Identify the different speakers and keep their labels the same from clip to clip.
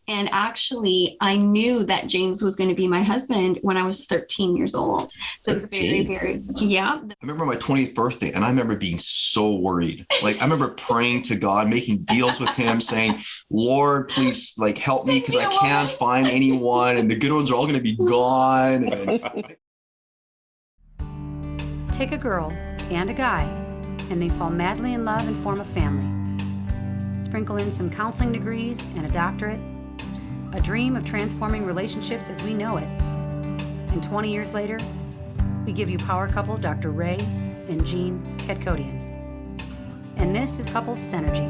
Speaker 1: And actually, I knew that James was going to be my husband when I was 13 years old. Yeah.
Speaker 2: I remember my 20th birthday, and I remember being so worried. Like, I remember praying to God, making deals with him, saying, Lord, please, like, help me because I can't find anyone, and the good ones are all going to be gone.
Speaker 3: Take a girl and a guy, and they fall madly in love and form a family. Sprinkle in some counseling degrees and a doctorate. A dream of transforming relationships as we know it. And 20 years later, we give you power couple Dr. Ray and Jean Ketkodian. And this is Couples Synergy.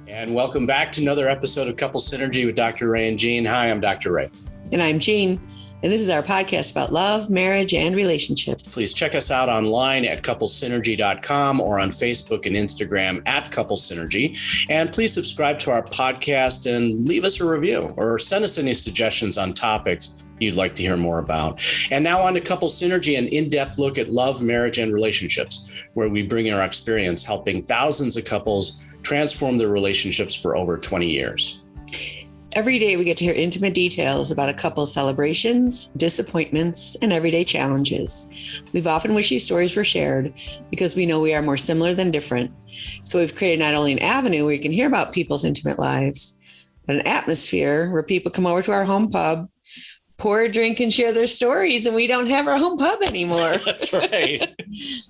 Speaker 4: And welcome back to another episode of Couples Synergy with Dr. Ray and Jean. Hi, I'm Dr. Ray.
Speaker 5: And I'm Jean. And this is our podcast about love, marriage, and relationships.
Speaker 4: Please check us out online at couplesynergy.com or on Facebook and Instagram at Couple Synergy. And please subscribe to our podcast and leave us a review or send us any suggestions on topics you'd like to hear more about. And now on to Couple Synergy, an in-depth look at love, marriage, and relationships, where we bring our experience helping thousands of couples transform their relationships for over 20 years.
Speaker 5: Every day we get to hear intimate details about a couple's celebrations, disappointments, and everyday challenges. We've often wished these stories were shared because we know we are more similar than different. So we've created not only an avenue where you can hear about people's intimate lives, but an atmosphere where people come over to our home pub, pour a drink, and share their stories, and we don't have our home pub anymore.
Speaker 4: That's right.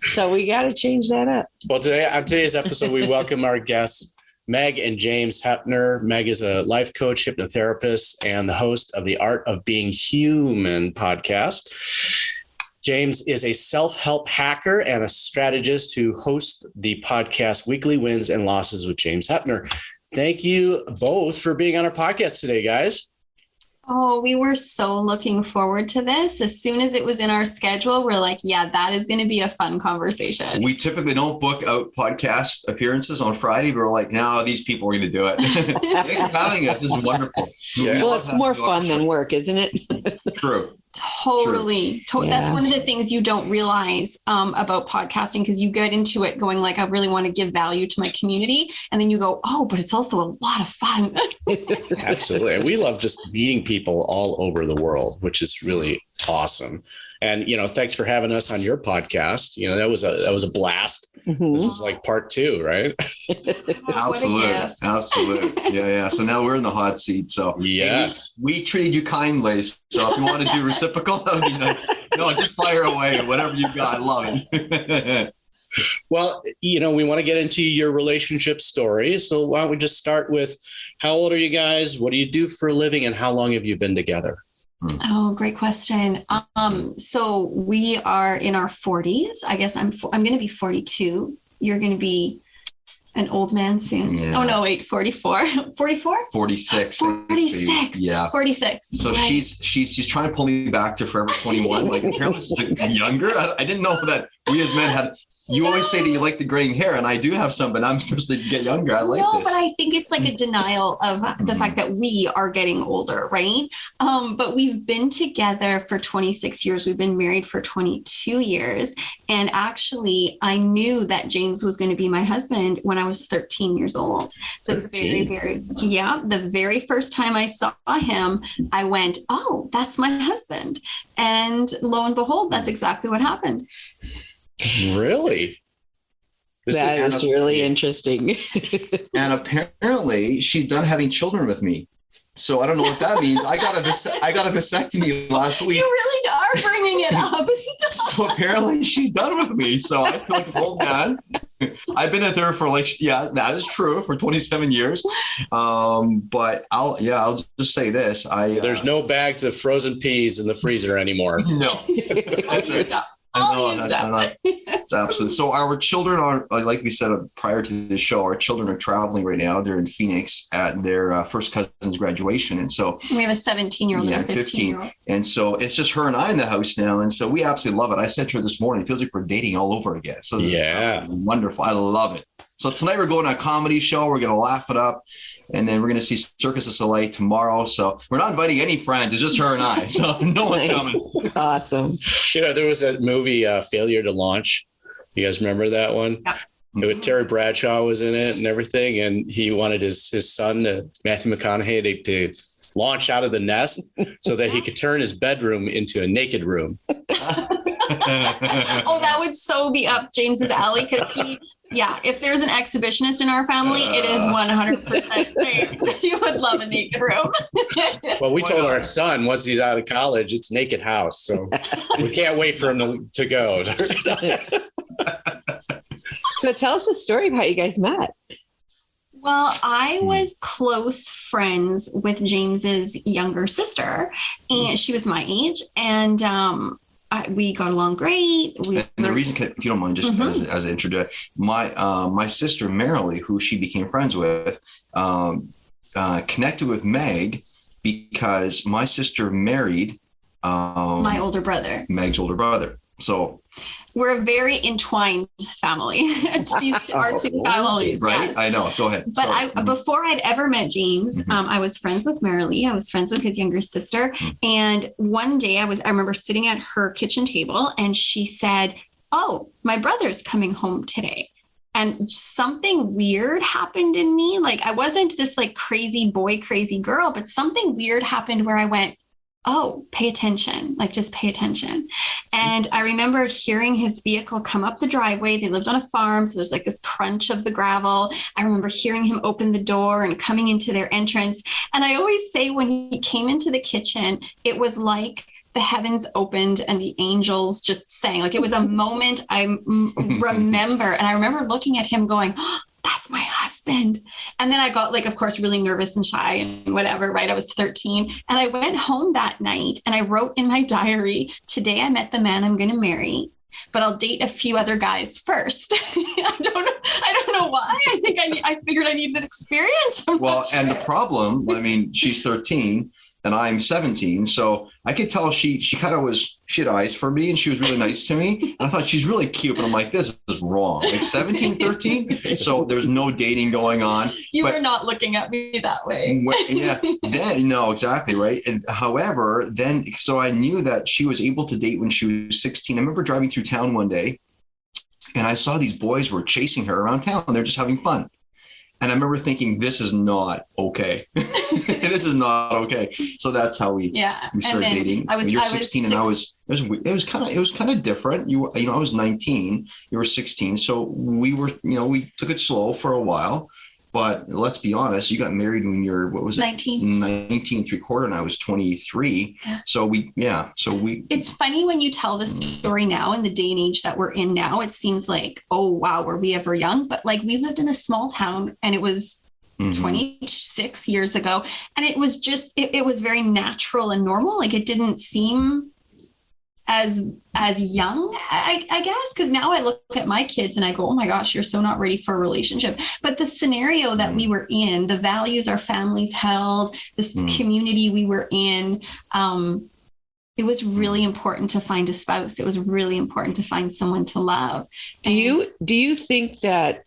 Speaker 5: So we got to change that up.
Speaker 4: Well, today on today's episode, we welcome our guests, Meg and James Heppner. Meg is a life coach, hypnotherapist, and the host of the Art of Being Human podcast. James is a self-help hacker and a strategist who hosts the podcast Weekly Wins and Losses with James Heppner. Thank you both for being on our podcast today, guys.
Speaker 1: Oh, we were so looking forward to this. As soon as it was in our schedule, we're like, yeah, that is going to be a fun conversation.
Speaker 2: We typically don't book out podcast appearances on Friday, but we're like, no, these people are going to do it. Thanks for having us. This is wonderful.
Speaker 5: Yeah. Well, it's more fun than work, isn't it?
Speaker 2: True.
Speaker 1: Totally.
Speaker 5: Yeah.
Speaker 1: That's one of the things you don't realize about podcasting, because you get into it going like, I really want to give value to my community. And then you go, oh, but it's also a lot of fun.
Speaker 4: Absolutely. And we love just meeting people all over the world, which is really awesome. And, thanks for having us on your podcast. That was a blast. Mm-hmm. This is like part 2, right?
Speaker 2: Absolutely. Yeah. So now we're in the hot seat. So
Speaker 4: yes,
Speaker 2: we treated you kindly. So if you want to do reciprocal, that would be nice. No, just fire away. Whatever you got. I love it.
Speaker 4: Well, we want to get into your relationship story. So why don't we just start with, how old are you guys? What do you do for a living? And how long have you been together?
Speaker 1: Oh, great question. So we are in our 40s. I guess I'm going to be 42. You're going to be an old man soon. Yeah. Oh, no, wait, 44, 44,
Speaker 2: 46.
Speaker 1: 46. Yeah. 46.
Speaker 2: So right. she's trying to pull me back to Forever 21. Like, apparently younger. I didn't know that we as men had. You always say that you like the graying hair, and I do have some, but I'm supposed to get younger. I like this. No,
Speaker 1: but I think it's like a denial of the fact that we are getting older, right? But we've been together for 26 years. We've been married for 22 years. And actually, I knew that James was going to be my husband when I was 13 years old. The very first time I saw him, I went, oh, that's my husband. And lo and behold, that's exactly what happened.
Speaker 4: Really?
Speaker 5: That is really interesting.
Speaker 2: And apparently she's done having children with me. So I don't know what that means. I got a vasectomy last week.
Speaker 1: You really are bringing it up.
Speaker 2: So apparently she's done with me. So I feel like an old man. I've been with her for that is true, for 27 years. But I'll just say this. There's
Speaker 4: no bags of frozen peas in the freezer anymore.
Speaker 2: No. It's absolutely. So our children are, like we said prior to this show, our children are traveling right now. They're in Phoenix at their first cousin's graduation. And so
Speaker 1: we have a 17-year-old and a 15-year-old.
Speaker 2: And so it's just her and I in the house now. And so we absolutely love it. I said to her this morning, it feels like we're dating all over again. So this is wonderful. I love it. So tonight we're going to a comedy show. We're going to laugh it up. And then we're going to see Circus of Soleil tomorrow. So we're not inviting any friends. It's just her and I. So no one's coming.
Speaker 5: Awesome.
Speaker 4: There was a movie, Failure to Launch. You guys remember that one?
Speaker 1: Yeah.
Speaker 4: Terry Bradshaw was in it and everything. And he wanted his son, Matthew McConaughey, to launch out of the nest so that he could turn his bedroom into a naked room.
Speaker 1: Oh, that would so be up James's alley, because if there's an exhibitionist in our family, it is 100% he would love a naked room.
Speaker 4: Well, we told our son once he's out of college, it's naked house. So we can't wait for him to go.
Speaker 5: So tell us the story of how you guys met.
Speaker 1: Well, I was close friends with James's younger sister, and she was my age, and we got along great.
Speaker 2: And the reason, if you don't mind, just as an introduction, my sister Marilee, who she became friends with, connected with Meg because my sister married
Speaker 1: my older brother,
Speaker 2: Meg's older brother. So
Speaker 1: we're a very entwined family. These are two families,
Speaker 2: right?
Speaker 1: Yes.
Speaker 2: I know. Go ahead.
Speaker 1: But before I'd ever met James, I was friends with Marilee. I was friends with his younger sister. And one day I remember sitting at her kitchen table, and she said, "Oh, my brother's coming home today." And something weird happened in me. Like, I wasn't this like crazy boy, crazy girl, but something weird happened where I went, "Oh, pay attention, like just pay attention." And I remember hearing his vehicle come up the driveway. They lived on a farm, so there's like this crunch of the gravel. I remember hearing him open the door and coming into their entrance. And I always say when he came into the kitchen, it was like the heavens opened and the angels just sang. Like, it was a moment I remember. And I remember looking at him going, "Oh, that's my husband." And then I got, like, of course, really nervous and shy and whatever, right? I was 13. And I went home that night and I wrote in my diary, "Today I met the man I'm going to marry, but I'll date a few other guys first." I don't know why. I figured I needed experience.
Speaker 2: Well, and the problem, I mean, she's 13 and I'm 17. So I could tell she had eyes for me, and she was really nice to me. And I thought, she's really cute, but I'm like, this is wrong. Like 17, 13. So there's no dating going on.
Speaker 1: You were not looking at me that way.
Speaker 2: Yeah. Then, no, exactly. Right. And however, so I knew that she was able to date when she was 16. I remember driving through town one day and I saw these boys were chasing her around town. They're just having fun. And I remember thinking, this is not okay. This is not okay. So that's how we started dating. You're 16 and it was kind of different. I was 19, you were 16. So we took it slow for a while, but let's be honest, you got married when you're, 19 3/4, and I was 23. Yeah. So it's funny when you tell the story now in the day and age that we're in now, it seems like, oh wow, were we ever young? But like, we lived in a small town and it was 26 years ago. And it was just, it was very natural and normal. Like, it didn't seem as young, I guess, because now I look at my kids and I go, oh my gosh, you're so not ready for a relationship. But the scenario that we were in, the values our families held, this community we were in, it was really important to find a spouse. It was really important to find someone to love.
Speaker 5: Do you think that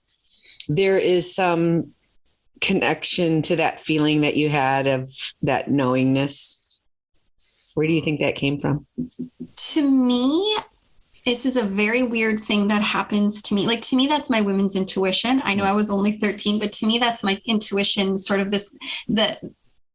Speaker 5: there is some connection to that feeling that you had of that knowingness? Where do you think that came from?
Speaker 1: To me, this is a very weird thing that happens to me. Like, to me, that's my women's intuition. I know I was only 13, but to me, that's my intuition, sort of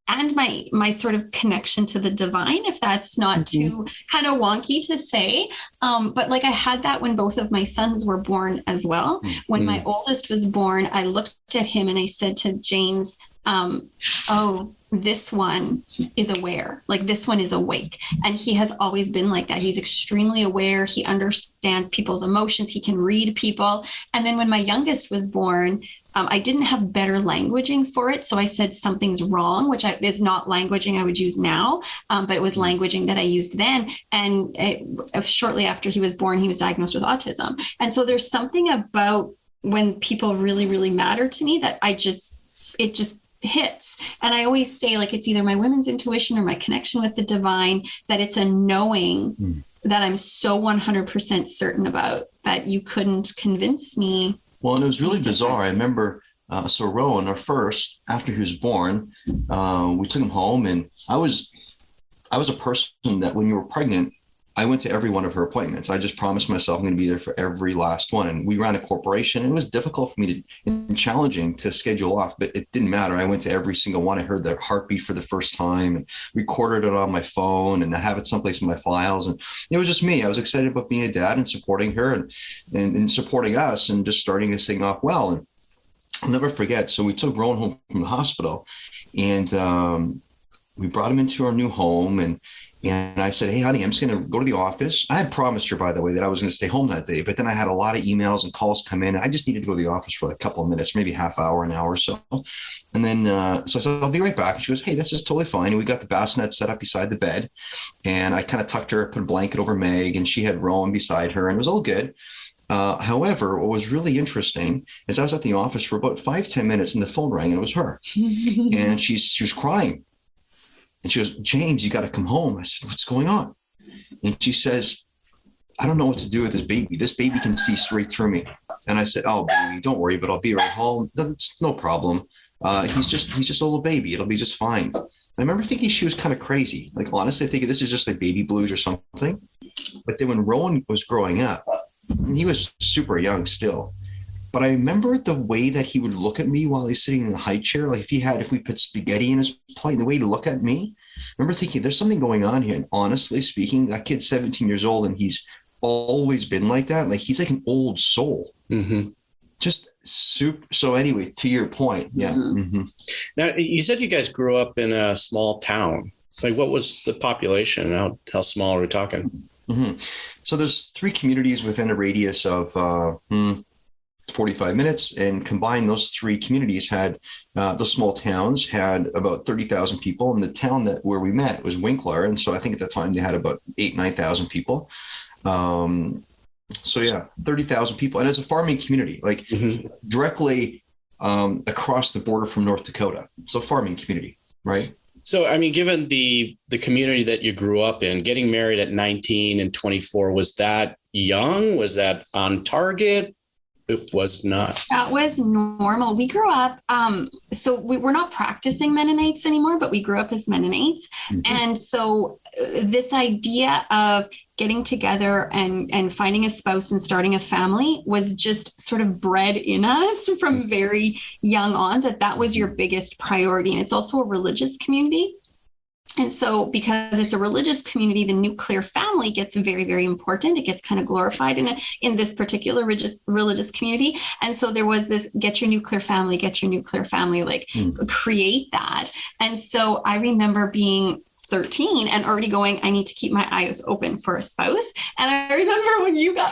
Speaker 1: and my sort of connection to the divine, if that's not too kind of wonky to say. But like, I had that when both of my sons were born as well. When my oldest was born, I looked at him and I said to James, oh, this one is aware, like this one is awake. And he has always been like that. He's extremely aware. He understands people's emotions. He can read people. And then when my youngest was born, I didn't have better languaging for it. So I said something's wrong, which is not languaging I would use now, but it was languaging that I used then. And shortly after he was born, he was diagnosed with autism. And so there's something about when people really, really matter to me that it just hits. And I always say, like, it's either my women's intuition or my connection with the divine, that it's a knowing that I'm so 100% certain about that you couldn't convince me.
Speaker 2: Well, and it was really bizarre. I remember, so Rowan, our first, after he was born, we took him home, and I was a person that when you were pregnant, I went to every one of her appointments. I just promised myself I'm going to be there for every last one. And we ran a corporation, and it was difficult for me and challenging to schedule off, but it didn't matter. I went to every single one. I heard their heartbeat for the first time and recorded it on my phone, and I have it someplace in my files. And it was just me. I was excited about being a dad and supporting her and supporting us and just starting this thing off well. And I'll never forget. So we took Rowan home from the hospital, and we brought him into our new home, and I said, hey, honey, I'm just going to go to the office. I had promised her, by the way, that I was going to stay home that day. But then I had a lot of emails and calls come in. I just needed to go to the office for like a couple of minutes, maybe half hour, an hour or so. And then so I said, I'll be right back. And she goes, hey, this is totally fine. And we got the bassinet set up beside the bed. And I kind of tucked her, put a blanket over Meg, and she had Rowan beside her, and it was all good. However, what was really interesting is I was at the office for about 5-10 minutes, and the phone rang, and it was her. And she was crying. And she goes, James, you got to come home. I said, what's going on? And she says, I don't know what to do with this baby. This baby can see straight through me. And I said, oh, baby, don't worry, but I'll be right home. That's no problem. He's just a little baby. It'll be just fine. I remember thinking she was kind of crazy. Like, honestly, thinking this is just like baby blues or something. But then when Rowan was growing up, he was super young still. But I remember the way that he would look at me while he's sitting in the high chair. Like if we put spaghetti in his plate, the way he'd look at me, I remember thinking there's something going on here. And honestly speaking, that kid's 17 years old, and he's always been like that. Like he's like an old soul. Mm-hmm. Just super. So anyway, to your point. Yeah. Mm-hmm.
Speaker 4: Now you said you guys grew up in a small town. Like what was the population? How small are we talking?
Speaker 2: Mm-hmm. So there's 3 communities within a radius of 45 minutes, and combined those 3 communities had the small towns had about 30,000 people, and the town where we met was Winkler, and so I think at the time they had about 9,000 people. So yeah, 30,000 people, and it's a farming community, like directly across the border from North Dakota. It's a farming community, right?
Speaker 4: So, I mean, given the community that you grew up in, getting married at 19 and 24, was that young? Was that on target? It was not.
Speaker 1: That was normal. We grew up, so we're not practicing Mennonites anymore, but we grew up as Mennonites. Mm-hmm. And so this idea of getting together and finding a spouse and starting a family was just sort of bred in us from very young on, that was your biggest priority. And it's also a religious community. And so because it's a religious community, the nuclear family gets very, very important. It gets kind of glorified in this particular religious community. And so there was this get your nuclear family, like create that. And so I remember being 13 and already going, I need to keep my eyes open for a spouse. And I remember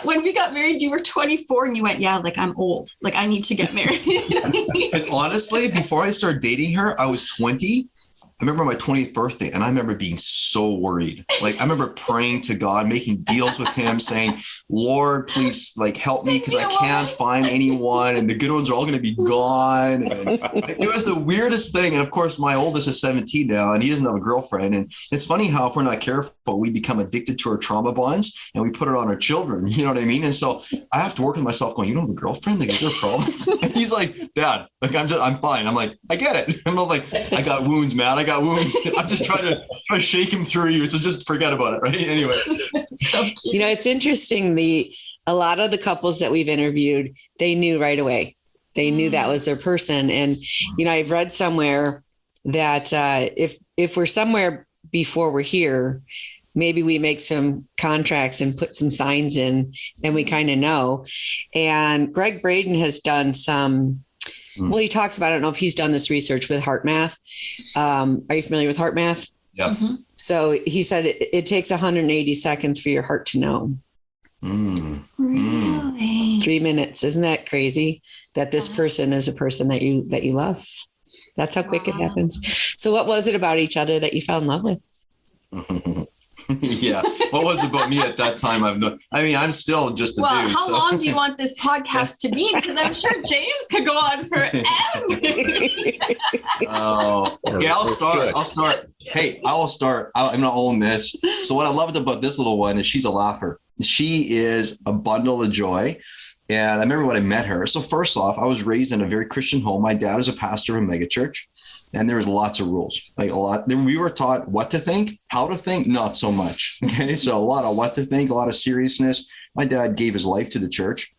Speaker 1: when we got married, you were 24 and you went, yeah, like I'm old, like I need to get married.
Speaker 2: And honestly, before I started dating her, I was 20. I remember my 20th birthday, and I remember being so worried. Like, I remember praying to God, making deals with him, saying, Lord, please, like, help me because I can't find anyone, and the good ones are all going to be gone. And it was the weirdest thing. And of course, my oldest is 17 now, and he doesn't have a girlfriend. And it's funny how, if we're not careful, we become addicted to our trauma bonds, and we put it on our children. You know what I mean? And so I have to work with myself going, you don't have a girlfriend? Like, is there a problem? And he's like, Dad, like, I'm fine. I'm like, I get it. I'm like, I got wounds, man. I got wounds. I'm just trying to shake him through you. So just forget about it. Right. Anyway.
Speaker 5: You know, it's interesting. A lot of the couples that we've interviewed, they knew right away. They knew that was their person. And, you know, I've read somewhere that if we're somewhere before we're here, maybe we make some contracts and put some signs in and we kind of know. And Greg Braden has done some, well, he talks about, I don't know if he's done this research with heart math. Are you familiar with heart math?
Speaker 2: Yeah. Mm-hmm.
Speaker 5: So he said it takes 180 seconds for your heart to know.
Speaker 1: Really?
Speaker 5: 3 minutes. Isn't that crazy that this person is a person that you love? That's how quick it happens. So what was it about each other that you fell in love with?
Speaker 2: Yeah. What was it about me at that time? I'm still just a dude.
Speaker 1: Well, how long do you want this podcast to be? Because I'm sure James could go on forever.
Speaker 2: Oh, okay. I'll start. Hey, I will start. I'm going to own this. So what I loved about this little one is she's a laugher. She is a bundle of joy. And I remember when I met her. So first off, I was raised in a very Christian home. My dad is a pastor of a mega church, and there was lots of rules, like a lot. We were taught what to think, how to think, not so much. Okay. So a lot of what to think, a lot of seriousness. My dad gave his life to the church,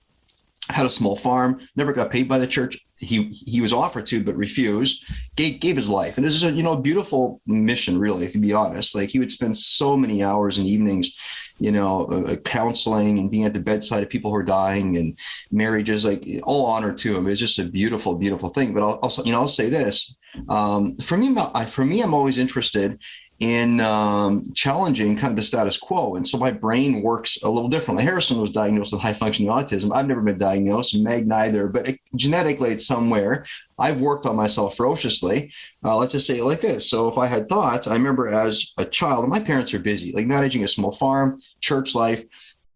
Speaker 2: had a small farm, never got paid by the church. He was offered to, but refused, gave his life. And this is a, beautiful mission, really, if you be honest. Like, he would spend so many hours and evenings, counseling and being at the bedside of people who are dying and marriages, like, all honor to him. It's just a beautiful, beautiful thing. But I'll say this, for me, I'm always interested in challenging kind of the status quo. And so my brain works a little differently. Harrison was diagnosed with high functioning autism. I've never been diagnosed, and Meg neither, but genetically it's somewhere. I've worked on myself ferociously. Let's just say it like this. So if I had thoughts, I remember as a child, and my parents are busy, like managing a small farm, church life,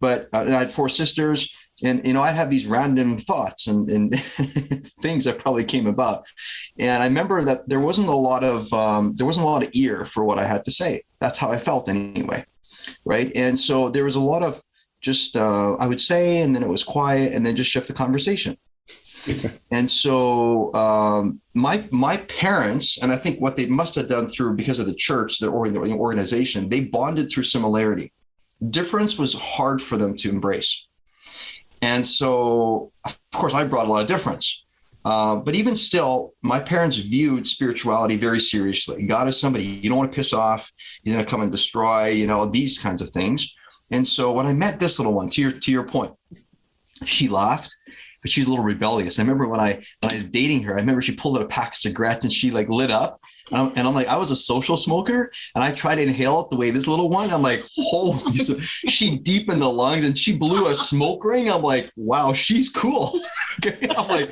Speaker 2: but I had 4 sisters. And, I'd have these random thoughts and things that probably came about. And I remember that there wasn't a lot of ear for what I had to say. That's how I felt anyway. Right. And so there was a lot of just, I would say, and then it was quiet, and then just shift the conversation. And so my parents, and I think what they must have done because of the church, the organization, they bonded through similarity. Difference was hard for them to embrace. And so, of course, I brought a lot of difference. But even still, my parents viewed spirituality very seriously. God is somebody you don't want to piss off. He's going to come and destroy, these kinds of things. And so when I met this little one, to your point, she laughed, but she's a little rebellious. I remember when I was dating her, I remember she pulled out a pack of cigarettes and she lit up. And I'm like, I was a social smoker, and I tried to inhale it the way this little one. I'm like, holy, she deepened the lungs and she blew a smoke ring. I'm like, wow, she's cool. I'm like,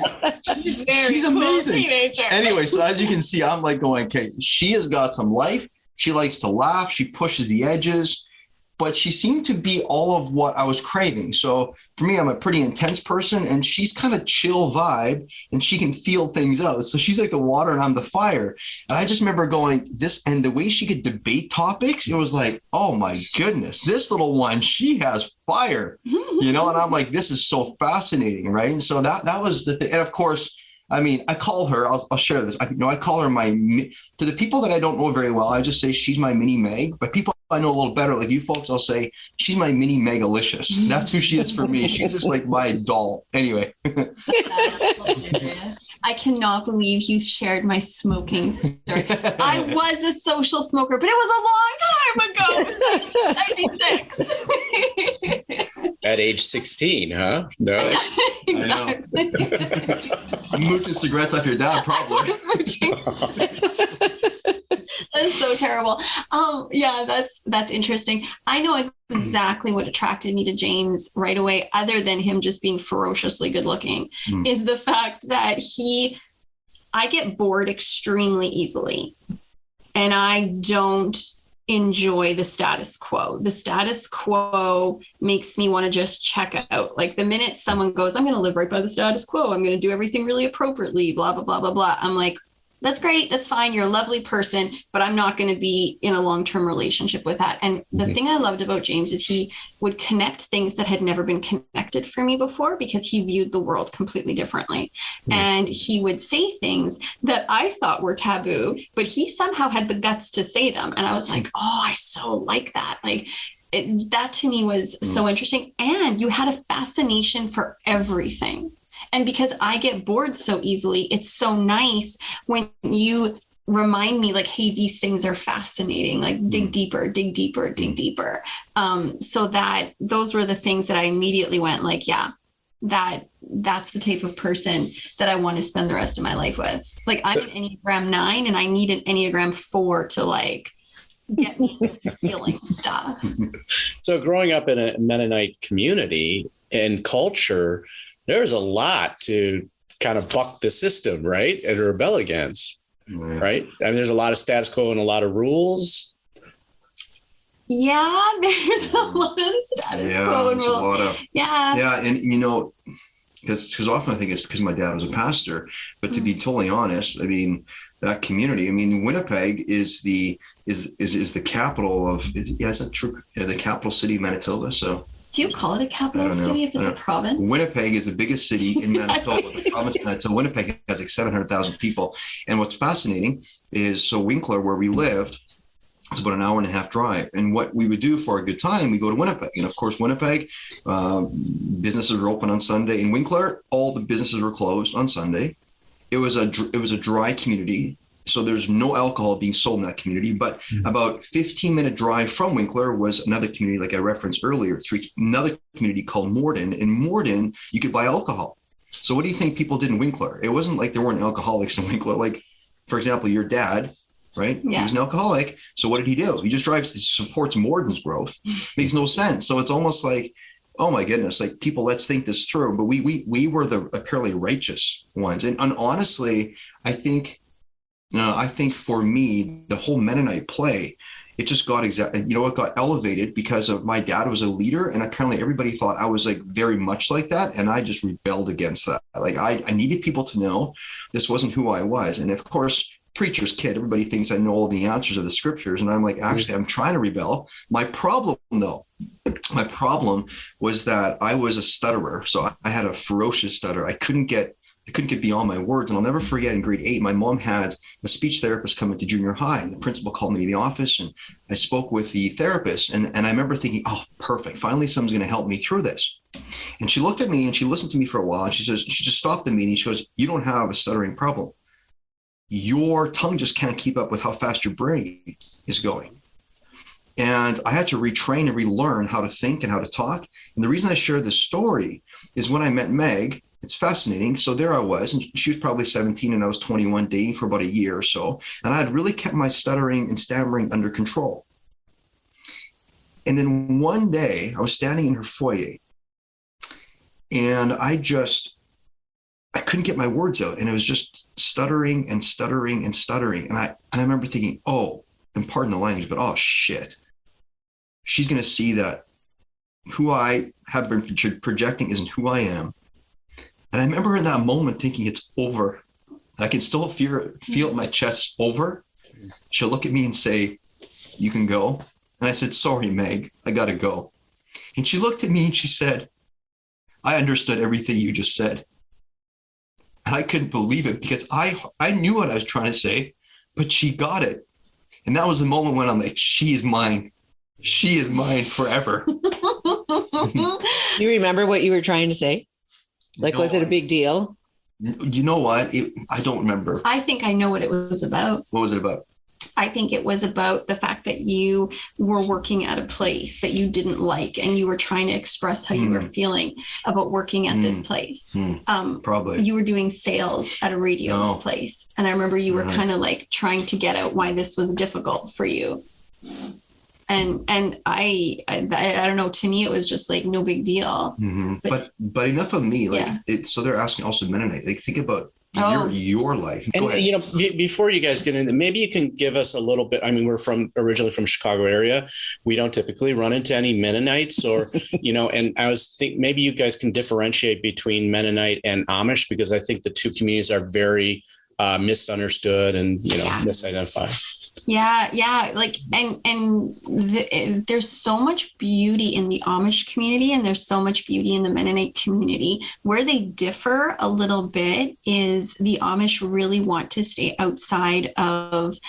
Speaker 2: she's amazing. Cool. Anyway, so as you can see, I'm like going, okay, she has got some life. She likes to laugh. She pushes the edges, but she seemed to be all of what I was craving. So for me, I'm a pretty intense person, and she's kind of chill vibe, and she can feel things out. So she's like the water and I'm the fire. And I just remember going and the way she could debate topics, it was like, oh my goodness, this little one, she has fire, and I'm like, this is so fascinating. Right. And so that was the thing. And of course, I mean, I call her, I'll share this. I call her to the people that I don't know very well, I just say she's my mini Meg, but people I know a little better, like you folks, I'll say she's my mini Megalicious. That's who she is for me. She's just like my doll. Anyway.
Speaker 1: I cannot believe you shared my smoking story. I was a social smoker, but it was a long time ago. It was like 96.
Speaker 4: At age 16, huh? No.
Speaker 1: Exactly.
Speaker 2: I know. Mooching cigarettes off your dad, probably.
Speaker 1: That's so terrible. Yeah, that's interesting. I know exactly what attracted me to James right away, other than him just being ferociously good looking, is the fact that I get bored extremely easily, and I don't enjoy the status quo. The status quo makes me want to just check out. Like, the minute someone goes, I'm going to live right by the status quo, I'm going to do everything really appropriately, blah, blah, blah, blah, blah. I'm like, that's great. That's fine. You're a lovely person, but I'm not going to be in a long-term relationship with that. And the thing I loved about James is he would connect things that had never been connected for me before, because he viewed the world completely differently. And he would say things that I thought were taboo, but he somehow had the guts to say them. And I was like, oh, I so like that. Like, that to me was so interesting. And you had a fascination for everything. And because I get bored so easily, it's so nice when you remind me, like, hey, these things are fascinating, like dig deeper, dig deeper, dig deeper. So that those were the things that I immediately went like, yeah, that's the type of person that I want to spend the rest of my life with. Like, I'm an Enneagram 9 and I need an Enneagram 4 to like get me into feeling stuff.
Speaker 4: So growing up in a Mennonite community and culture, there's a lot to kind of buck the system, right? And rebel against, right? I mean, there's a lot of status quo and a lot of rules.
Speaker 1: Yeah, there's a lot of status quo and rules.
Speaker 2: Yeah. And, because often I think it's because my dad was a pastor, but to be totally honest, I mean, that community, I mean, Winnipeg is the capital of, is that true? The capital city of Manitoba. So
Speaker 1: Do you call it a capital city if it's a province?
Speaker 2: Winnipeg is the biggest city in Manitoba. The province of Manitoba. Winnipeg has like 700,000 people. And what's fascinating is, so Winkler, where we lived, it's about an hour and a half drive. And what we would do for a good time, we go to Winnipeg. And of course, Winnipeg, businesses were open on Sunday. In Winkler, all the businesses were closed on Sunday. It was a dry community. So there's no alcohol being sold in that community, but about 15-minute drive from Winkler was another community, like I referenced earlier, another community called Morden. In Morden, you could buy alcohol. So what do you think people did in Winkler? It wasn't like there weren't alcoholics in Winkler. Like, for example, your dad, right? Yeah. He was an alcoholic. So what did he do? He just supports Morden's growth. Makes no sense. So it's almost like, oh my goodness, like people, let's think this through. But we were the apparently righteous ones. And honestly, I think for me, the whole Mennonite play, it just got it got elevated because of my dad was a leader. And apparently everybody thought I was like very much like that. And I just rebelled against that. Like I needed people to know this wasn't who I was. And of course, preacher's kid, everybody thinks I know all the answers of the scriptures. And I'm like, actually, I'm trying to rebel. My problem was that I was a stutterer. So I had a ferocious stutter. I couldn't get beyond my words. And I'll never forget, in grade 8, my mom had a speech therapist come into junior high, and the principal called me to the office, and I spoke with the therapist. And I remember thinking, oh, perfect. Finally, someone's going to help me through this. And she looked at me and she listened to me for a while. And she just stopped the meeting. She goes, you don't have a stuttering problem. Your tongue just can't keep up with how fast your brain is going. And I had to retrain and relearn how to think and how to talk. And the reason I share this story is when I met Meg, it's fascinating. So there I was, and she was probably 17 and I was 21, dating for about a year or so. And I had really kept my stuttering and stammering under control. And then one day I was standing in her foyer and I couldn't get my words out. And it was just stuttering and stuttering and stuttering. And I remember thinking, oh, and pardon the language, but oh shit. She's going to see that who I have been projecting isn't who I am. And I remember in that moment thinking it's over. I can still feel it in my chest, over. She'll look at me and say, you can go. And I said, sorry, Meg, I got to go. And she looked at me and she said, I understood everything you just said. And I couldn't believe it because I knew what I was trying to say, but she got it. And that was the moment when I'm like, she is mine. She is mine forever.
Speaker 5: You remember what you were trying to say? Like, was it a big deal?
Speaker 2: You know what? I don't remember.
Speaker 1: I think I know what it was about.
Speaker 2: What was it about?
Speaker 1: I think it was about the fact that you were working at a place that you didn't like, and you were trying to express how you were feeling about working at this place.
Speaker 2: Probably.
Speaker 1: You were doing sales at a radio place. And I remember you were kind of like trying to get out why this was difficult for you. And I don't know, to me, it was just like no big deal.
Speaker 2: But enough of me, like, so they're asking also Mennonite, like think about your life.
Speaker 4: Go ahead. You know, before you guys get into, maybe you can give us a little bit. I mean, we're originally from Chicago area. We don't typically run into any Mennonites or, and I was thinking maybe you guys can differentiate between Mennonite and Amish, because I think the two communities are very misunderstood and, misidentified.
Speaker 1: Yeah. Like, there's so much beauty in the Amish community, and there's so much beauty in the Mennonite community. Where they differ a little bit is the Amish really want to stay outside of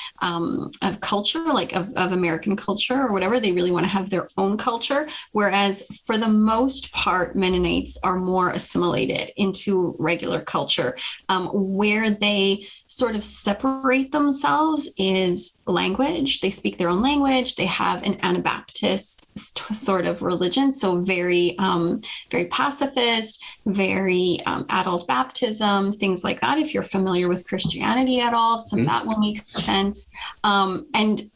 Speaker 1: culture, like of American culture or whatever. They really want to have their own culture. Whereas for the most part, Mennonites are more assimilated into regular culture. Where they sort of separate themselves is language. They speak their own language. They have an Anabaptist sort of religion. So very, very pacifist, very adult baptism, things like that. If you're familiar with Christianity at all, some of that will make sense. And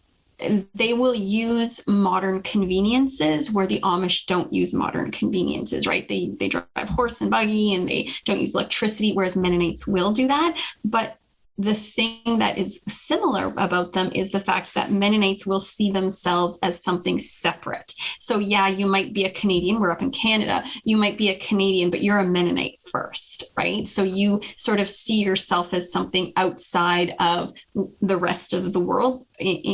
Speaker 1: they will use modern conveniences where the Amish don't use modern conveniences, right? They drive horse and buggy and they don't use electricity, whereas Mennonites will do that. But the thing that is similar about them is the fact that Mennonites will see themselves as something separate. So yeah, you might be a Canadian. We're up in Canada. You might be a Canadian, but you're a Mennonite first, right? So you sort of see yourself as something outside of the rest of the world.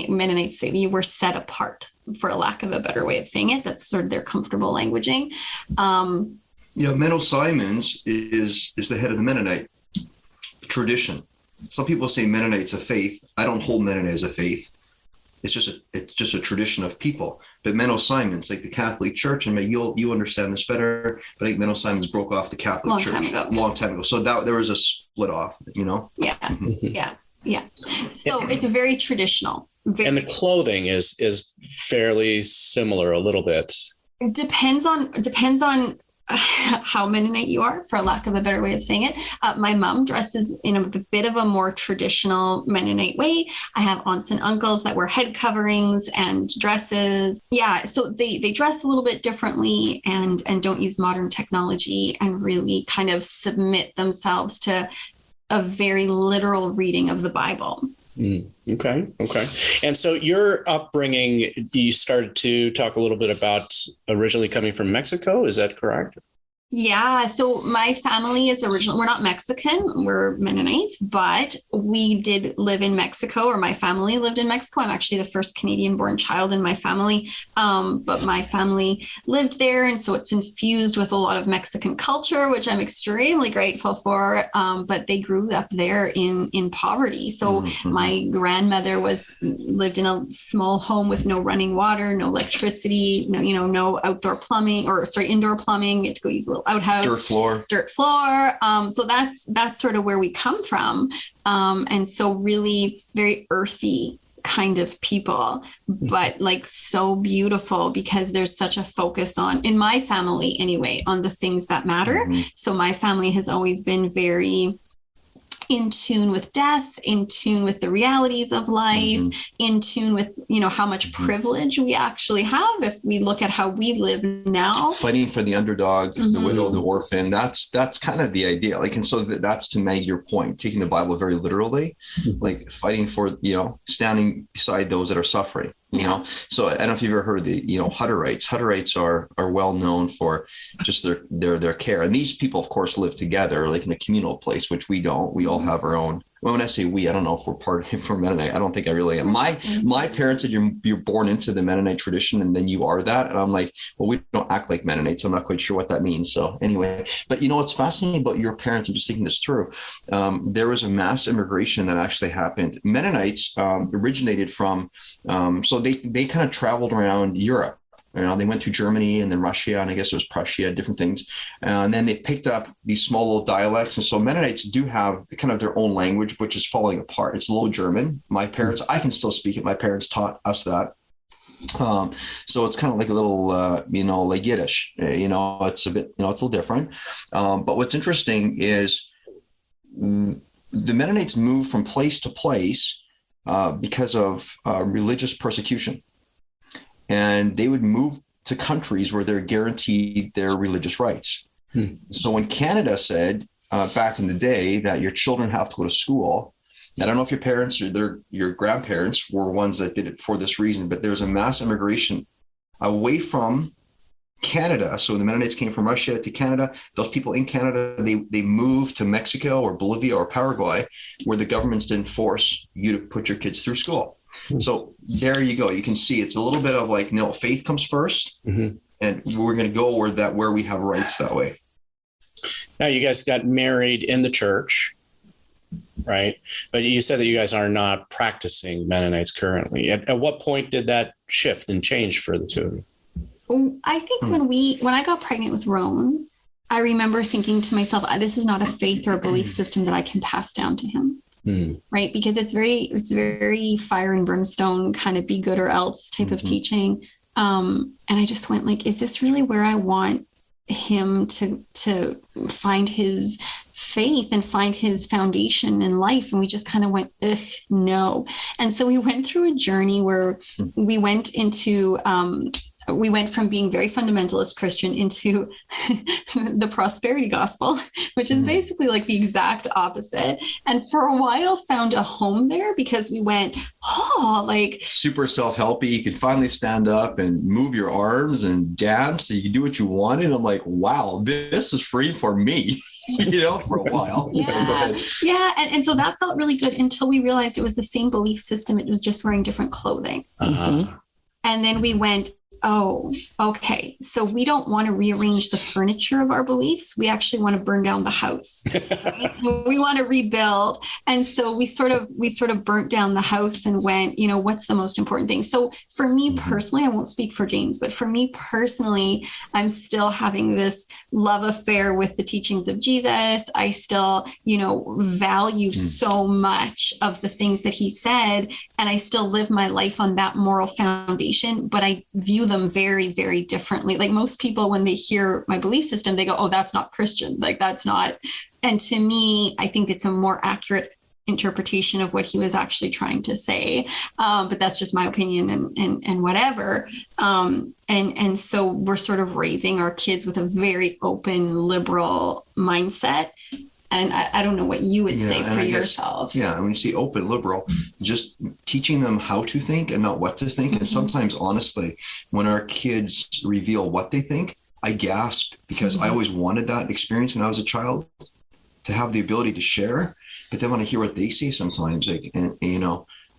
Speaker 1: Mennonites say you were set apart for a lack of a better way of saying it. That's sort of their comfortable languaging.
Speaker 2: Menno Simons is the head of the Mennonite tradition. Some people say Mennonite's a faith. I don't hold Mennonite as a faith. It's just a tradition of people. But Menno Simons, like the Catholic Church, and you understand this better, but I think Menno Simons broke off the Catholic Church a long time ago. So that there was a split off,
Speaker 1: Yeah. Yeah. So it's very traditional.
Speaker 4: And the clothing is fairly similar a little bit.
Speaker 1: It depends on how Mennonite you are, for lack of a better way of saying it. My mom dresses in a bit of a more traditional Mennonite way. I have aunts and uncles that wear head coverings and dresses. Yeah, so they dress a little bit differently and don't use modern technology and really kind of submit themselves to a very literal reading of the Bible.
Speaker 4: Okay. And so your upbringing, you started to talk a little bit about originally coming from Mexico. Is that correct?
Speaker 1: Yeah. So my family is we're not Mexican, we're Mennonites, but we did live in Mexico, or my family lived in Mexico. I'm actually the first Canadian born child in my family. But my family lived there. And so it's infused with a lot of Mexican culture, which I'm extremely grateful for. But they grew up there in poverty. So my grandmother lived in a small home with no running water, no electricity, no outdoor plumbing, indoor plumbing. You had to go use a little outhouse, dirt floor. So that's sort of where we come from. And so really very earthy kind of people, but like so beautiful, because there's such a focus on, in my family anyway, on the things that matter. So my family has always been very in tune with death, in tune with the realities of life, in tune with, how much privilege we actually have if we look at how we live now. Fighting
Speaker 2: for the underdog, the widow, the orphan. That's kind of the idea. And so that's, to Meg, your point, taking the Bible very literally, like fighting for, standing beside those that are suffering. So I don't know if you've ever heard of the, Hutterites. Hutterites are well known for just their care. And these people, of course, live together, like in a communal place, which we don't. We all have our own. Well, when I say we, I don't know if we're part of for Mennonite. I don't think I really am. My parents said you're born into the Mennonite tradition and then you are that. And I'm like, well, we don't act like Mennonites. I'm not quite sure what that means. So anyway, but what's fascinating about your parents, I'm just thinking this through. There was a mass immigration that actually happened. Mennonites originated from, so they kind of traveled around Europe. They went through Germany and then Russia, and I guess it was Prussia, different things. And then they picked up these small little dialects. And so Mennonites do have kind of their own language, which is falling apart. It's Low German. My parents, I can still speak it. My parents taught us that. So it's kind of like a little, like Yiddish, it's a bit, it's a little different. But what's interesting is the Mennonites moved from place to place because of religious persecution. And they would move to countries where they're guaranteed their religious rights. So when Canada said back in the day that your children have to go to school, I don't know if your parents or your grandparents were ones that did it for this reason, but there's a mass immigration away from Canada. So when the Mennonites came from Russia to Canada, those people in Canada, they moved to Mexico or Bolivia or Paraguay, where the governments didn't force you to put your kids through school. So there you go. You can see it's a little bit of like, faith comes first, and we're going to go where we have rights that way.
Speaker 4: Now you guys got married in the church, right? But you said that you guys are not practicing Mennonites currently. At what point did that shift and change for the two of you?
Speaker 1: I think when I got pregnant with Roan, I remember thinking to myself, this is not a faith or a belief system that I can pass down to him. Right. Because it's very fire and brimstone kind of be good or else type of teaching. And I just went like, is this really where I want him to find his faith and find his foundation in life? And we just kind of went, no. And so we went through a journey where we went from being very fundamentalist Christian into the prosperity gospel, which is basically like the exact opposite. And for a while found a home there because we went, like
Speaker 2: super self-helpy. You could finally stand up and move your arms and dance. So you can do what you want. And I'm like, wow, this is free for me, for a while.
Speaker 1: Yeah. And so that felt really good until we realized it was the same belief system. It was just wearing different clothing. And then we went, oh, okay. So we don't want to rearrange the furniture of our beliefs. We actually want to burn down the house. Right? We want to rebuild. And so we sort of burnt down the house and went, what's the most important thing? So for me personally, I won't speak for James, but for me personally, I'm still having this love affair with the teachings of Jesus. I still, value so much of the things that he said, and I still live my life on that moral foundation, but I view them very, very differently. Like most people, when they hear my belief system, they go, oh, that's not Christian. Like that's not. And to me, I think it's a more accurate interpretation of what he was actually trying to say. But that's just my opinion and whatever. And so we're sort of raising our kids with a very open, liberal mindset. And I don't know what you would say for yourself.
Speaker 2: Yeah. When you see open, liberal, just teaching them how to think and not what to think. And sometimes, honestly, when our kids reveal what they think, I gasp because I always wanted that experience when I was a child to have the ability to share. But then when I hear what they say sometimes, I kind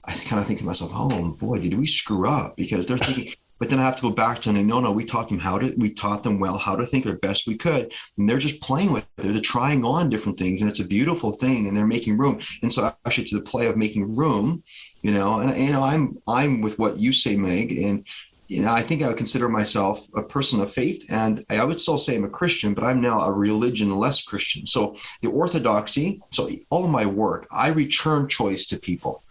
Speaker 2: of think to myself, oh boy, did we screw up? Because they're thinking, but then I have to go back to them. No, we taught them well how to think our best we could. And they're just playing with it. They're trying on different things, and it's a beautiful thing, and they're making room. And so actually to the play of making room, I'm with what you say, Meg. And, I think I would consider myself a person of faith, and I would still say I'm a Christian, but I'm now a religion-less Christian. So the orthodoxy, so all of my work, I return choice to people.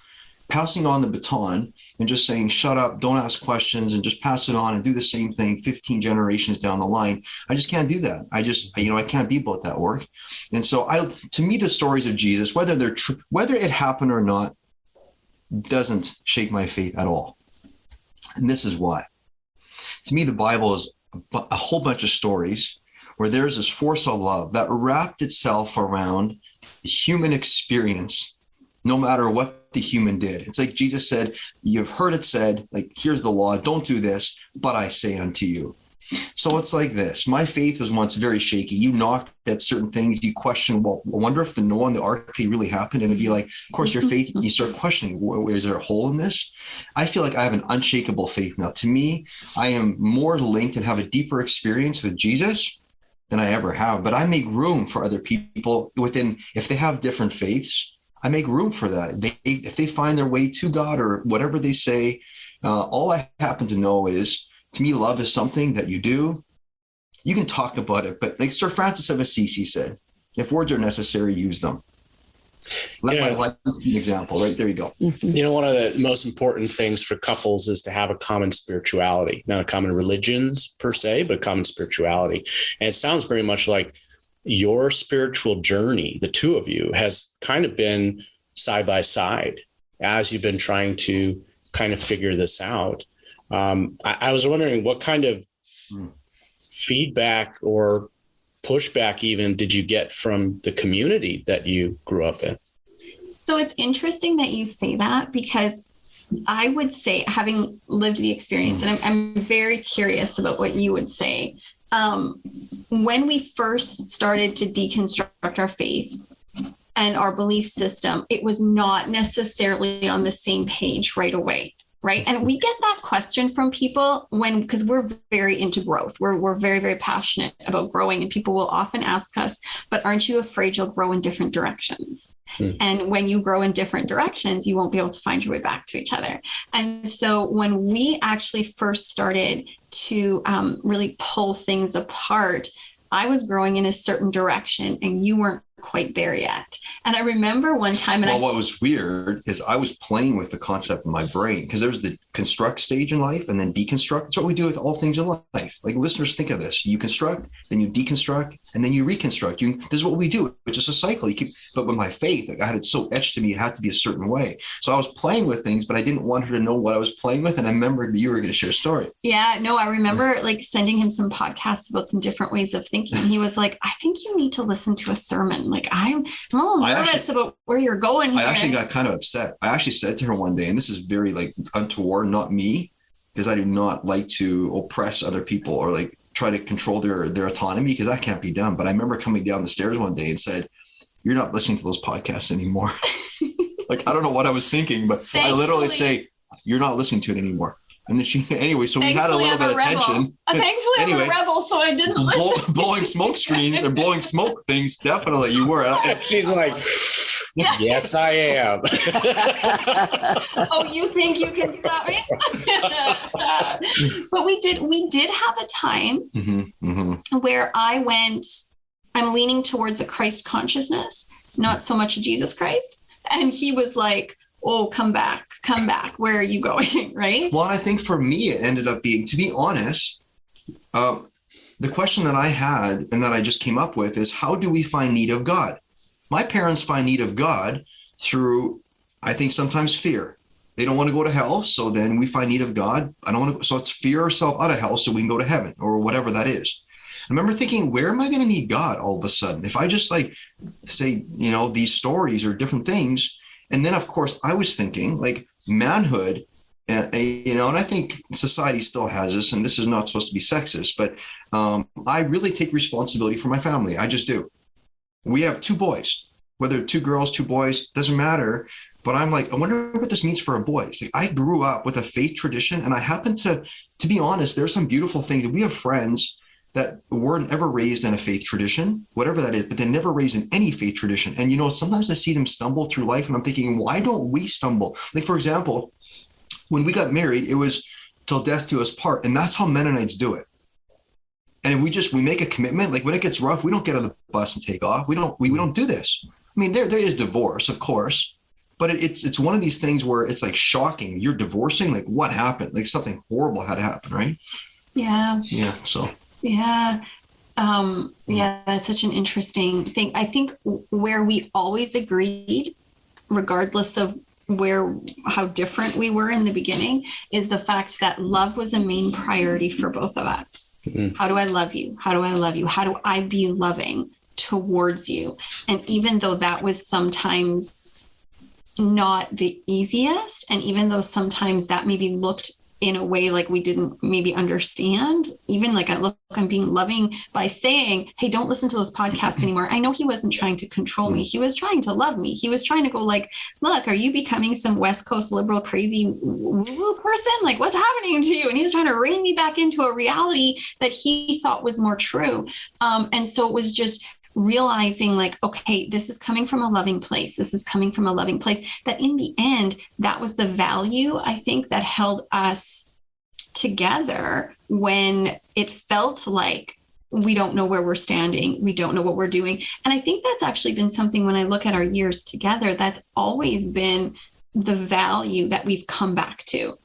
Speaker 2: Passing on the baton and just saying, shut up, don't ask questions, and just pass it on and do the same thing 15 generations down the line. I just can't do that. I can't be about that work. And so to me, the stories of Jesus, whether they're true, whether it happened or not, doesn't shake my faith at all. And this is why. To me, the Bible is a whole bunch of stories where there's this force of love that wrapped itself around the human experience, no matter what the human did. It's like Jesus said, you've heard it said, like, here's the law, don't do this, but I say unto you. So it's like this. My faith was once very shaky. You knocked at certain things. You question, well, I wonder if the Noah and the ark really happened. And it'd be like, of course, your faith, you start questioning, is there a hole in this? I feel like I have an unshakable faith now. To me, I am more linked and have a deeper experience with Jesus than I ever have. But I make room for other people if they have different faiths. I make room for that. If they find their way to God or whatever they say, all I happen to know is, to me, love is something that you do. You can talk about it, but like Sir Francis of Assisi said, if words are necessary, use them. Let my life be an example, right? There you go.
Speaker 4: One of the most important things for couples is to have a common spirituality, not a common religions per se, but common spirituality. And it sounds very much like your spiritual journey, the two of you, has kind of been side by side as you've been trying to kind of figure this out. I was wondering what kind of feedback or pushback even did you get from the community that you grew up in?
Speaker 1: So it's interesting that you say that, because I would say, having lived the experience, and I'm very curious about what you would say. When we first started to deconstruct our faith and our belief system, it was not necessarily on the same page right away. Right. And we get that question from people because we're very into growth. We're very, very passionate about growing, and people will often ask us, but aren't you afraid you'll grow in different directions? And when you grow in different directions, you won't be able to find your way back to each other. And so when we actually first started to really pull things apart, I was growing in a certain direction and you weren't quite there yet. And I remember one time,
Speaker 2: what was weird is I was playing with the concept in my brain, because there's the construct stage in life and then deconstruct. It's what we do with all things in life. Like, listeners, think of this: you construct, then you deconstruct, and then you reconstruct. This is what we do. It's just a cycle. But with my faith, like, I had it so etched to me, it had to be a certain way. So I was playing with things, but I didn't want her to know what I was playing with. And I remembered you were going to share a story.
Speaker 1: Yeah, no, I remember like sending him some podcasts about some different ways of thinking. He was like, I think you need to listen to a sermon. Like, I'm a little nervous about where you're going here.
Speaker 2: I actually got kind of upset. I actually said to her one day, and this is very like untoward, not me, because I do not like to oppress other people or like try to control their autonomy, because that can't be done. But I remember coming down the stairs one day and said, you're not listening to those podcasts anymore. Like, I don't know what I was thinking, but I literally say, you're not listening to it anymore. And then anyway, so we had a little bit of tension.
Speaker 1: Thankfully, anyway, I'm a rebel, so I didn't
Speaker 2: blowing smoke screens or blowing smoke things. Definitely, you were.
Speaker 4: She's like, yes, I am.
Speaker 1: Oh, you think you can stop me? But we did have a time where I'm leaning towards a Christ consciousness, not so much Jesus Christ. And he was like, oh, come back. Where are you going? Right.
Speaker 2: Well, I think for me, it ended up being, to be honest, the question that I had and that I just came up with is, how do we find need of God? My parents find need of God through, I think, sometimes fear. They don't want to go to hell. So then we find need of God. I don't want to. So it's fear ourselves out of hell so we can go to heaven or whatever that is. I remember thinking, where am I going to need God all of a sudden? If I just like say, these stories or different things. And then, of course, I was thinking like manhood, and I think society still has this, and this is not supposed to be sexist, but I really take responsibility for my family. I just do. We have 2 boys, whether 2 girls, 2 boys, doesn't matter. But I'm like, I wonder what this means for our boys. Like, I grew up with a faith tradition, and I happen to be honest, there's some beautiful things. We have friends that weren't ever raised in a faith tradition, whatever that is, but they're never raised in any faith tradition. And, sometimes I see them stumble through life, and I'm thinking, why don't we stumble? Like, for example, when we got married, it was till death do us part. And that's how Mennonites do it. And we make a commitment. Like when it gets rough, we don't get on the bus and take off. We don't do this. I mean, there is divorce, of course, but it's one of these things where it's like shocking. You're divorcing, like what happened? Like something horrible had to happen, right?
Speaker 1: Yeah.
Speaker 2: Yeah. So.
Speaker 1: Yeah. That's such an interesting thing. I think where we always agreed, regardless of how different we were in the beginning, is the fact that love was a main priority for both of us. Mm-hmm. How do I love you? How do I love you? How do I be loving towards you? And even though that was sometimes not the easiest, and even though sometimes that maybe looked in a way like we didn't maybe understand, even like I'm being loving by saying, hey, don't listen to those podcasts anymore. I know he wasn't trying to control me. He was trying to love me. He was trying to go like, look, are you becoming some West Coast liberal crazy woo-woo person? Like what's happening to you? And he was trying to rein me back into a reality that he thought was more true. And so it was just realizing like, okay, this is coming from a loving place. This is coming from a loving place. That in the end, that was the value, I think, that held us together when it felt like we don't know where we're standing. We don't know what we're doing. And I think that's actually been something when I look at our years together, that's always been the value that we've come back to.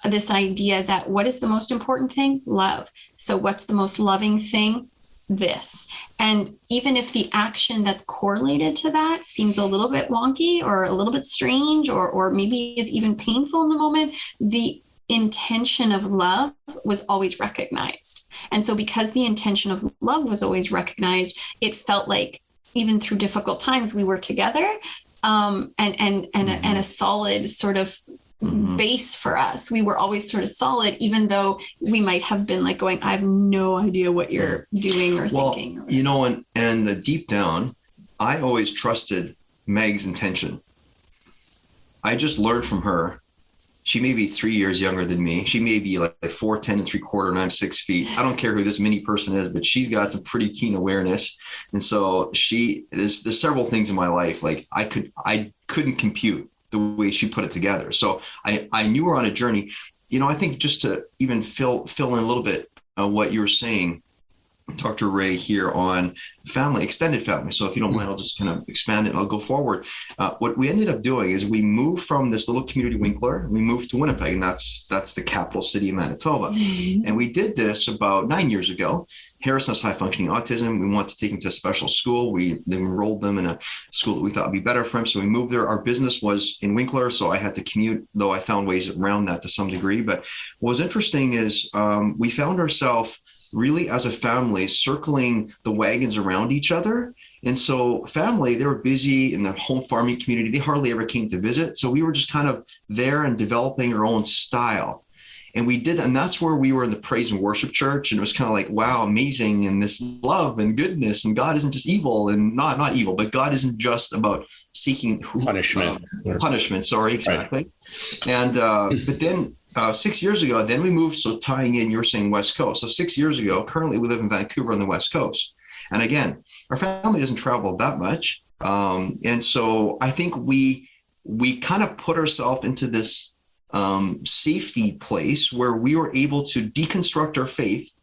Speaker 1: This idea that what is the most important thing? Love. So what's the most loving thing? This. And even if the action that's correlated to that seems a little bit wonky or a little bit strange or maybe is even painful in the moment, the intention of love was always recognized. And so because the intention of love was always recognized, it felt like even through difficult times we were together, and a solid sort of base for us. We were always sort of solid, even though we might have been like going, I have no idea what you're doing or thinking.
Speaker 2: And the deep down, I always trusted Meg's intention. I just learned from her. She may be 3 years younger than me. She may be like 4'10"3/4, and I'm 6 feet. I don't care who this mini person is, but she's got some pretty keen awareness. And so there's several things in my life, like I couldn't compute the way she put it together. So I knew we're on a journey. I think just to even fill in a little bit what you were saying, Dr. Ray, here on family, extended family. So if you don't mind, I'll just kind of expand it and I'll go forward. What we ended up doing is we moved from this little community, Winkler, we moved to Winnipeg, and that's the capital city of Manitoba. And we did this about 9 years ago. Harrison has high functioning autism. We wanted to take him to a special school. We enrolled them in a school that we thought would be better for him. So we moved there. Our business was in Winkler, so I had to commute, though I found ways around that to some degree. But what was interesting is we found ourselves really as a family circling the wagons around each other. And so family, they were busy in the home farming community. They hardly ever came to visit. So we were just kind of there and developing our own style. And we did, and that's where we were in the praise and worship church. And it was kind of like, wow, amazing. And this love and goodness, and God isn't just evil, and not evil, but God isn't just about seeking
Speaker 4: punishment.
Speaker 2: Punishment. Sorry. Exactly. Right. And, but then 6 years ago, then we moved. So tying in, you're saying West Coast. So 6 years ago, currently we live in Vancouver on the West Coast. And again, our family doesn't travel that much. And so I think we kind of put ourselves into this safety place where we were able to deconstruct our faith.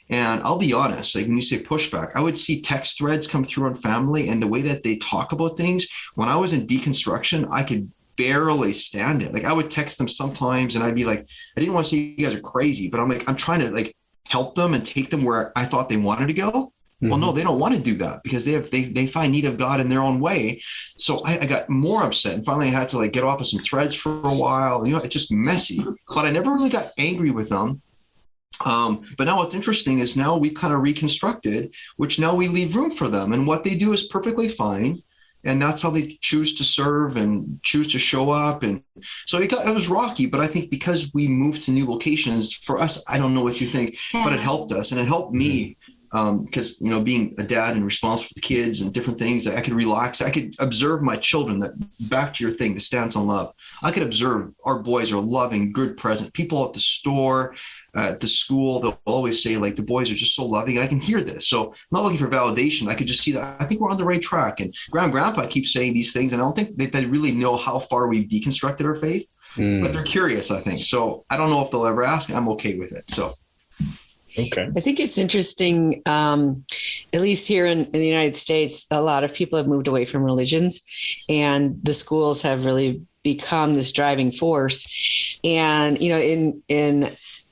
Speaker 2: And I'll be honest, like when you say pushback, I would see text threads come through on family and the way that they talk about things. When I was in deconstruction, I could barely stand it. Like I would text them sometimes and I'd be like, I didn't want to say you guys are crazy, but I'm trying to like help them and take them where I thought they wanted to go. Mm-hmm. Well, no, they don't want to do that because they find need of God in their own way. So I got more upset and finally I had to like get off of some threads for a while. It's just messy, but I never really got angry with them. But now what's interesting is now we've kind of reconstructed, which now we leave room for them and what they do is perfectly fine. And that's how they choose to serve and choose to show up. And so it was rocky, but I think because we moved to new locations for us, I don't know what you think, but it helped us and it helped me because, being a dad and responsible for the kids and different things, I could relax. I could observe my children. That back to your thing, the stance on love. I could observe our boys are loving, good, present people at the store, at the school. They'll always say like the boys are just so loving. And I can hear this. So I'm not looking for validation. I could just see that. I think we're on the right track. And grandpa keeps saying these things. And I don't think they really know how far we've deconstructed our faith, but they're curious, I think. So I don't know if they'll ever ask. I'm okay with it. So.
Speaker 4: Okay.
Speaker 5: I think it's interesting, at least here in the United States, a lot of people have moved away from religions and the schools have really become this driving force. And, in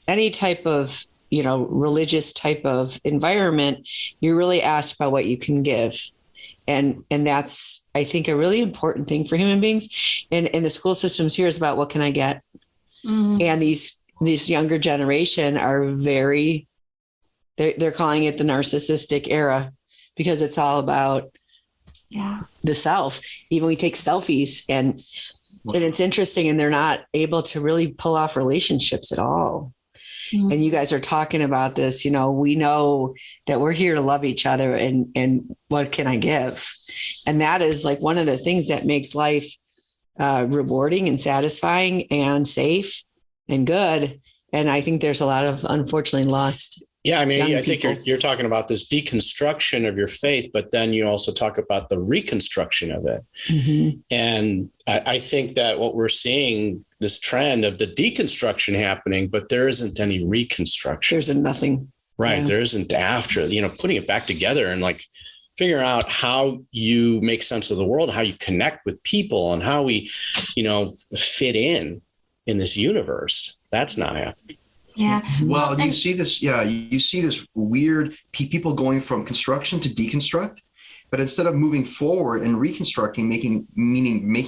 Speaker 5: any type of, religious type of environment, you're really asked by what you can give. And that's, I think, a really important thing for human beings. And the school systems here is about what can I get? Mm-hmm. And these younger generation are they're calling it the narcissistic era because it's all about the self. Even we take selfies and it's interesting and they're not able to really pull off relationships at all. Mm-hmm. And you guys are talking about this, we know that we're here to love each other and what can I give? And that is like one of the things that makes life rewarding and satisfying and safe and good. And I think there's a lot of unfortunately lost.
Speaker 4: Yeah, I think you're talking about this deconstruction of your faith, but then you also talk about the reconstruction of it. Mm-hmm. And I think that what we're seeing, this trend of the deconstruction happening, but there isn't any reconstruction.
Speaker 5: There's nothing.
Speaker 4: Right. Yeah. There isn't after, putting it back together and like figuring out how you make sense of the world, how you connect with people and how we, fit in this universe. That's not happening.
Speaker 1: Yeah.
Speaker 2: Well, you see this. Yeah. You see this weird people going from construction to deconstruct, but instead of moving forward and reconstructing, making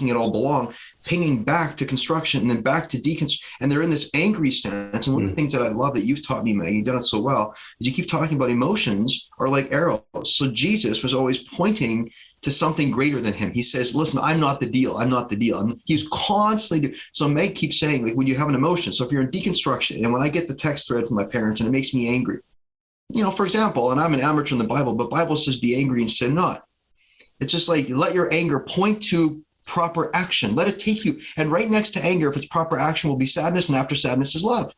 Speaker 2: it all belong, pinging back to construction and then back to deconstruct. And they're in this angry stance. And one of the things that I love that you've taught me, Meg, you've done it so well, is you keep talking about emotions are like arrows. So Jesus was always pointing to something greater than him. He says, listen, I'm not the deal. I'm not the deal. He's constantly so Meg keeps saying, like, when you have an emotion, so if you're in deconstruction, and when I get the text thread from my parents and it makes me angry, for example, and I'm an amateur in the Bible, but Bible says be angry and sin not. It's just like, let your anger point to proper action. Let it take you. And right next to anger, if it's proper action, will be sadness. And after sadness is love.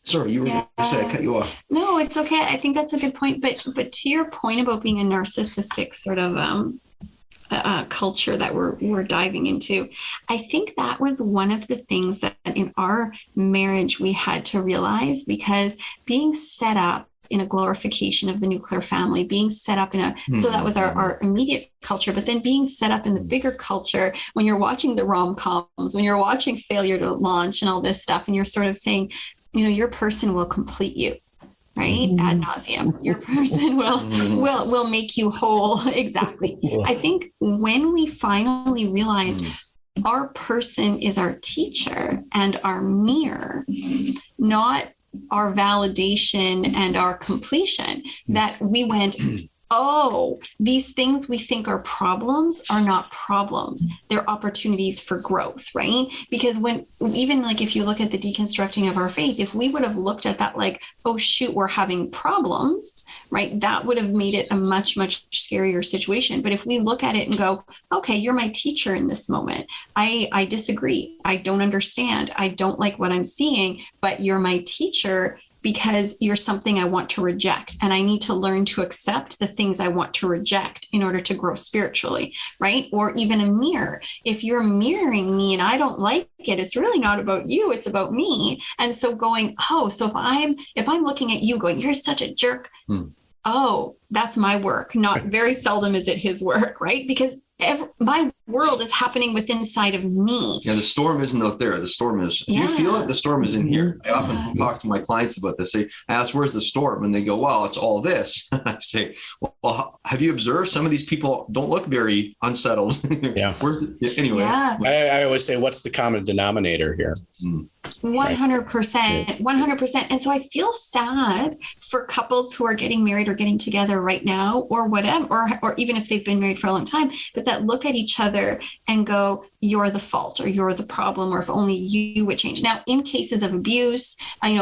Speaker 2: Sorry, you were going to say I cut you off.
Speaker 1: No, it's okay. I think that's a good point. But to your point about being a narcissistic sort of culture that we're diving into, I think that was one of the things that in our marriage we had to realize, because being set up in a glorification of the nuclear family, being set up so that was our immediate culture, but then being set up in the bigger culture, when you're watching the rom-coms, when you're watching Failure to Launch and all this stuff, and you're sort of saying, your person will complete you, right? Ad nauseum. Your person will make you whole. Exactly. I think when we finally realize our person is our teacher and our mirror, not our validation and our completion, that we went, oh, these things we think are problems are not problems. They're opportunities for growth, right? Because even like if you look at the deconstructing of our faith, if we would have looked at that like, oh shoot, we're having problems, right? That would have made it a much, much scarier situation. But if we look at it and go, okay, you're my teacher in this moment. I disagree. I don't understand. I don't like what I'm seeing, but you're my teacher because you're something I want to reject. And I need to learn to accept the things I want to reject in order to grow spiritually, right? Or even a mirror. If you're mirroring me and I don't like it, it's really not about you, it's about me. And so going, oh, so if I'm looking at you going, you're such a jerk. Oh, that's my work. Not very seldom is it his work, right? Because my world is happening within inside of me.
Speaker 2: Yeah, the storm isn't out there. The storm is, do you feel it? The storm is in here. I often talk to my clients about this. I ask, where's the storm? And they go, well, it's all this. I say, well, have you observed some of these people don't look very unsettled?
Speaker 4: Yeah.
Speaker 2: Anyway.
Speaker 1: Yeah.
Speaker 4: I always say, what's the common denominator here?
Speaker 1: 100%, 100%. And so I feel sad for couples who are getting married or getting together right now or whatever, or even if they've been married for a long time, but that look at each other and go, you're the fault or you're the problem, or if only you would change. Now, in cases of abuse,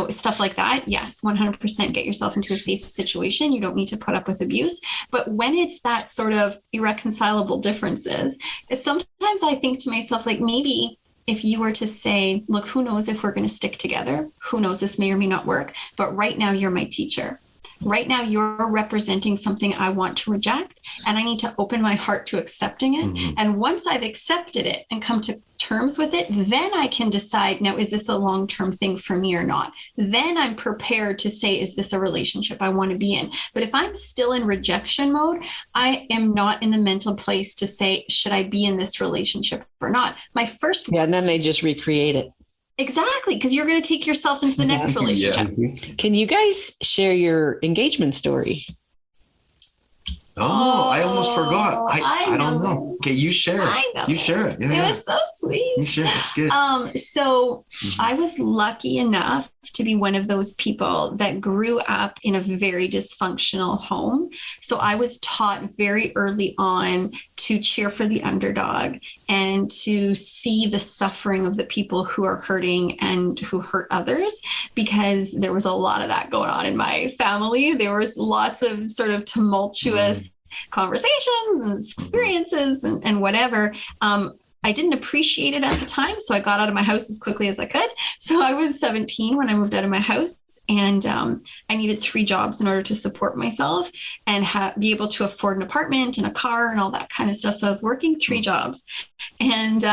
Speaker 1: stuff like that, yes, 100% get yourself into a safe situation. You don't need to put up with abuse. But when it's that sort of irreconcilable differences, sometimes I think to myself, like maybe if you were to say, look, who knows if we're going to stick together? Who knows, this may or may not work. But right now, you're my teacher. Right now, you're representing something I want to reject, and I need to open my heart to accepting it. And once I've accepted it and come to terms with it, then I can decide, now, is this a long-term thing for me or not? Then I'm prepared to say, is this a relationship I want to be in? But if I'm still in rejection mode, I am not in the mental place to say, should I be in this relationship or not?
Speaker 5: And then they just recreate it.
Speaker 1: Exactly, because you're going to take yourself into the next relationship.
Speaker 5: Can you guys share your engagement story?
Speaker 2: Oh, I almost forgot. I don't know. Okay, you share it.
Speaker 1: I know.
Speaker 2: You share it.
Speaker 1: It was so sweet.
Speaker 2: You share it. It's good.
Speaker 1: So I was lucky enough to be one of those people that grew up in a very dysfunctional home. So I was taught very early on to cheer for the underdog and to see the suffering of the people who are hurting and who hurt others, because there was a lot of that going on in my family. There was lots of sort of tumultuous conversations and experiences and whatever. I didn't appreciate it at the time, so I got out of my house as quickly as I could. So I was 17 when I moved out of my house, and I needed 3 jobs in order to support myself and be able to afford an apartment and a car and all that kind of stuff. So I was working 3 jobs, and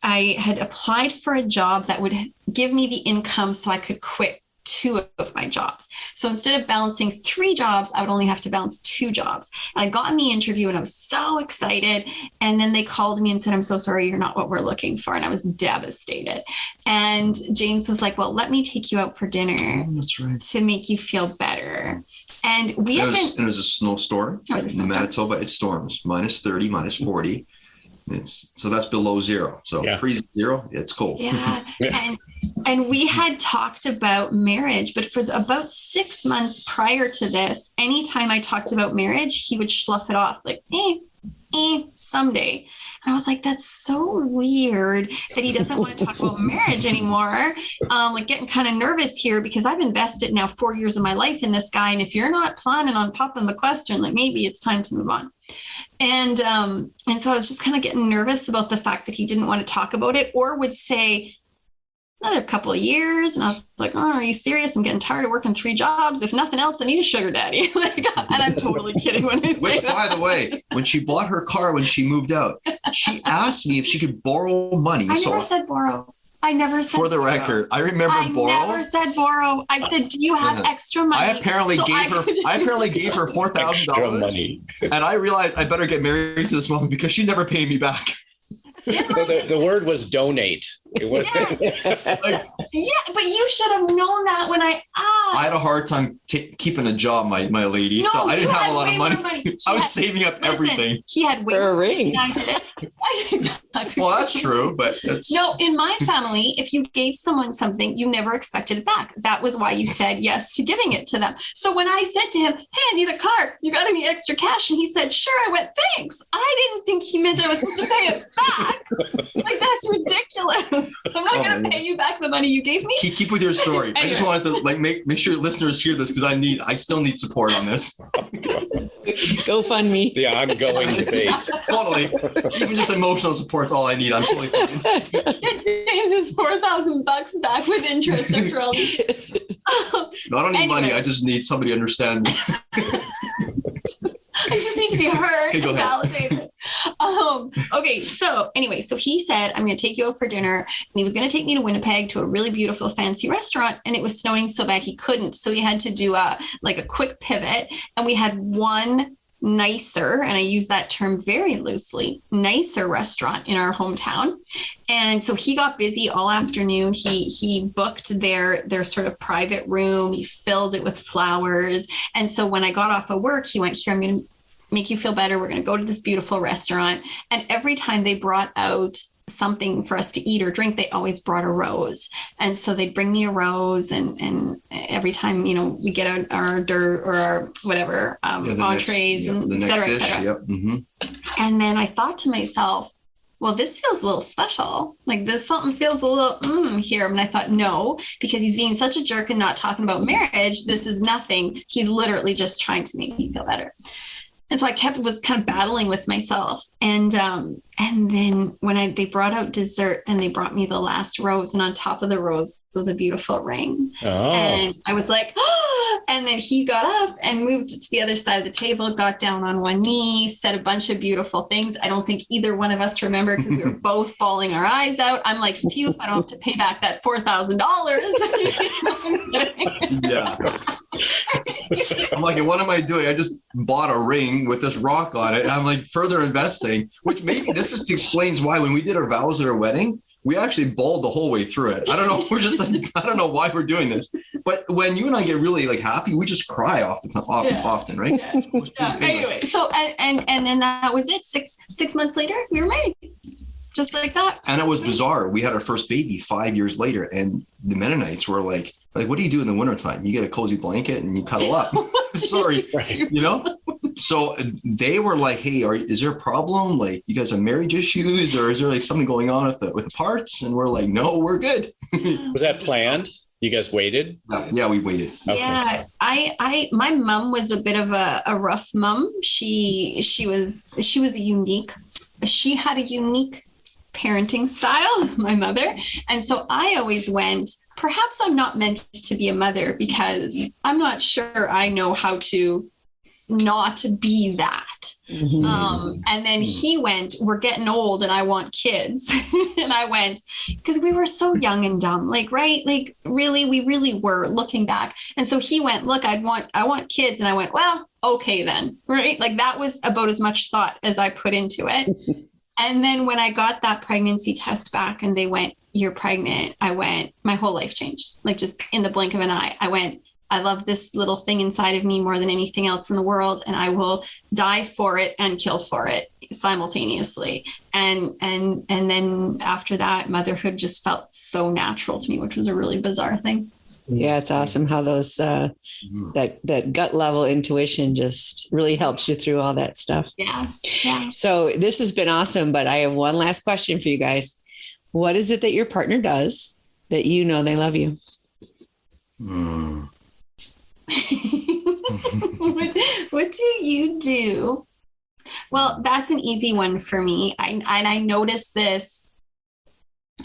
Speaker 1: I had applied for a job that would give me the income so I could quit 2 of my jobs. So instead of balancing 3 jobs, I would only have to balance 2 jobs. And I got in the interview and I was so excited. And then they called me and said, I'm so sorry, you're not what we're looking for. And I was devastated. And James was like, well, let me take you out for dinner to make you feel better. And it
Speaker 2: was a snowstorm in Manitoba. It storms -30, -40. So that's below zero. So freezing zero, it's cold.
Speaker 1: Yeah. And we had talked about marriage, but for about 6 months prior to this, anytime I talked about marriage, he would slough it off like, someday. And I was like, that's so weird that he doesn't want to talk about marriage anymore. Like getting kind of nervous here because I've invested now 4 years of my life in this guy. And if you're not planning on popping the question, like maybe it's time to move on. And so I was just kind of getting nervous about the fact that he didn't want to talk about it, or would say another couple of years. And I was like, oh, are you serious? I'm getting tired of working 3 jobs. If nothing else, I need a sugar daddy. And I'm totally kidding when I say
Speaker 2: Which,
Speaker 1: that.
Speaker 2: by the way, when she bought her car, when she moved out, she asked me if she could borrow money.
Speaker 1: I never said borrow. I never said
Speaker 2: For the
Speaker 1: borrow.
Speaker 2: record, I remember borrow.
Speaker 1: I never said borrow. I said, do you have extra money?
Speaker 2: I apparently gave her $4,000. And I realized I better get married to this woman because she's never paying me back.
Speaker 4: So the word was donate. It was
Speaker 1: but you should have known that when I
Speaker 2: I had a hard time keeping a job, my lady. No, so I didn't have a lot of money. I was saving up everything.
Speaker 1: He had way
Speaker 5: for a ring.
Speaker 1: I did it. Exactly.
Speaker 2: Well, that's true, but
Speaker 1: no, in my family, if you gave someone something, you never expected it back. That was why you said yes to giving it to them. So when I said to him, hey, I need a car, you got any extra cash? And he said, sure. I went, thanks. I didn't think he meant I was supposed to pay it back. Like, that's ridiculous. I'm not going to pay you back the money you gave me.
Speaker 2: Keep with your story. Anyway. I just wanted to make sure listeners hear this, because I still need support on this.
Speaker 5: GoFundMe.
Speaker 4: The ongoing debate.
Speaker 2: Totally. Even just emotional support's all I need. I'm totally fine.
Speaker 1: James is $4,000 back with interest after all this.
Speaker 2: No, I don't need money. I just need somebody to understand me.
Speaker 1: I just need to be heard
Speaker 2: and
Speaker 1: validated. Okay. So anyway, so he said, I'm going to take you out for dinner. And he was going to take me to Winnipeg to a really beautiful fancy restaurant. And it was snowing so bad he couldn't. So he had to do a quick pivot. And we had one nicer, and I use that term very loosely, nicer restaurant in our hometown. And so he got busy all afternoon. He booked their sort of private room. He filled it with flowers. And so when I got off of work, he went, here, I'm going to make you feel better. We're going to go to this beautiful restaurant. And every time they brought out something for us to eat or drink, they always brought a rose. And so they'd bring me a rose, and every time, we get our dirt or our whatever, entrees, and et cetera, et cetera.
Speaker 2: Yep. Mm-hmm.
Speaker 1: And then I thought to myself, well, this feels a little special. Like, this something feels a little here. And I thought, no, because he's being such a jerk and not talking about marriage. This is nothing. He's literally just trying to make me feel better. And so I was kind of battling with myself. And then when they brought out dessert, then they brought me the last rose. And on top of the rose was a beautiful ring. Oh. And I was like, oh! And then he got up and moved to the other side of the table, got down on one knee, said a bunch of beautiful things. I don't think either one of us remember, because we were both bawling our eyes out. I'm like, phew, if I don't have to pay back that $4,000.
Speaker 2: Yeah. I'm like, what am I doing? I just bought a ring with this rock on it. I'm like, further investing, which maybe this just explains why when we did our vows at our wedding, we actually bawled the whole way through it. I don't know. We're just like, I don't know why we're doing this. But when you and I get really happy, we just cry often, right?
Speaker 1: Yeah. Anyway, so and then that was it. Six months later, we were married. Just like that.
Speaker 2: And it was bizarre. We had our first baby 5 years later, and the Mennonites were like, what do you do in the wintertime? You get a cozy blanket and you cuddle up. Sorry, So they were like, hey, is there a problem? Like, you guys have marriage issues, or is there something going on with the parts? And we're like, no, we're good.
Speaker 4: Was that planned? You guys waited?
Speaker 2: Yeah, we waited.
Speaker 1: Okay. Yeah, my mom was a bit of a rough mom. She had a unique parenting style, my mother. And so I always went, perhaps I'm not meant to be a mother, because I'm not sure I know how to not be that. Mm-hmm. And then he went, we're getting old and I want kids. And I went, because we were so young and dumb, right? Really, we really were, looking back. And so he went, look, I want kids. And I went, well, okay then, right? That was about as much thought as I put into it. And then when I got that pregnancy test back and they went, you're pregnant, I went, my whole life changed. Just in the blink of an eye. I went, I love this little thing inside of me more than anything else in the world, and I will die for it and kill for it simultaneously. And then after that, motherhood just felt so natural to me, which was a really bizarre thing.
Speaker 5: Yeah, it's awesome how those that gut level intuition just really helps you through all that stuff.
Speaker 1: Yeah.
Speaker 5: So this has been awesome, but I have one last question for you guys. What is it that your partner does that they love you?
Speaker 1: What do you do? Well, that's an easy one for me. I notice this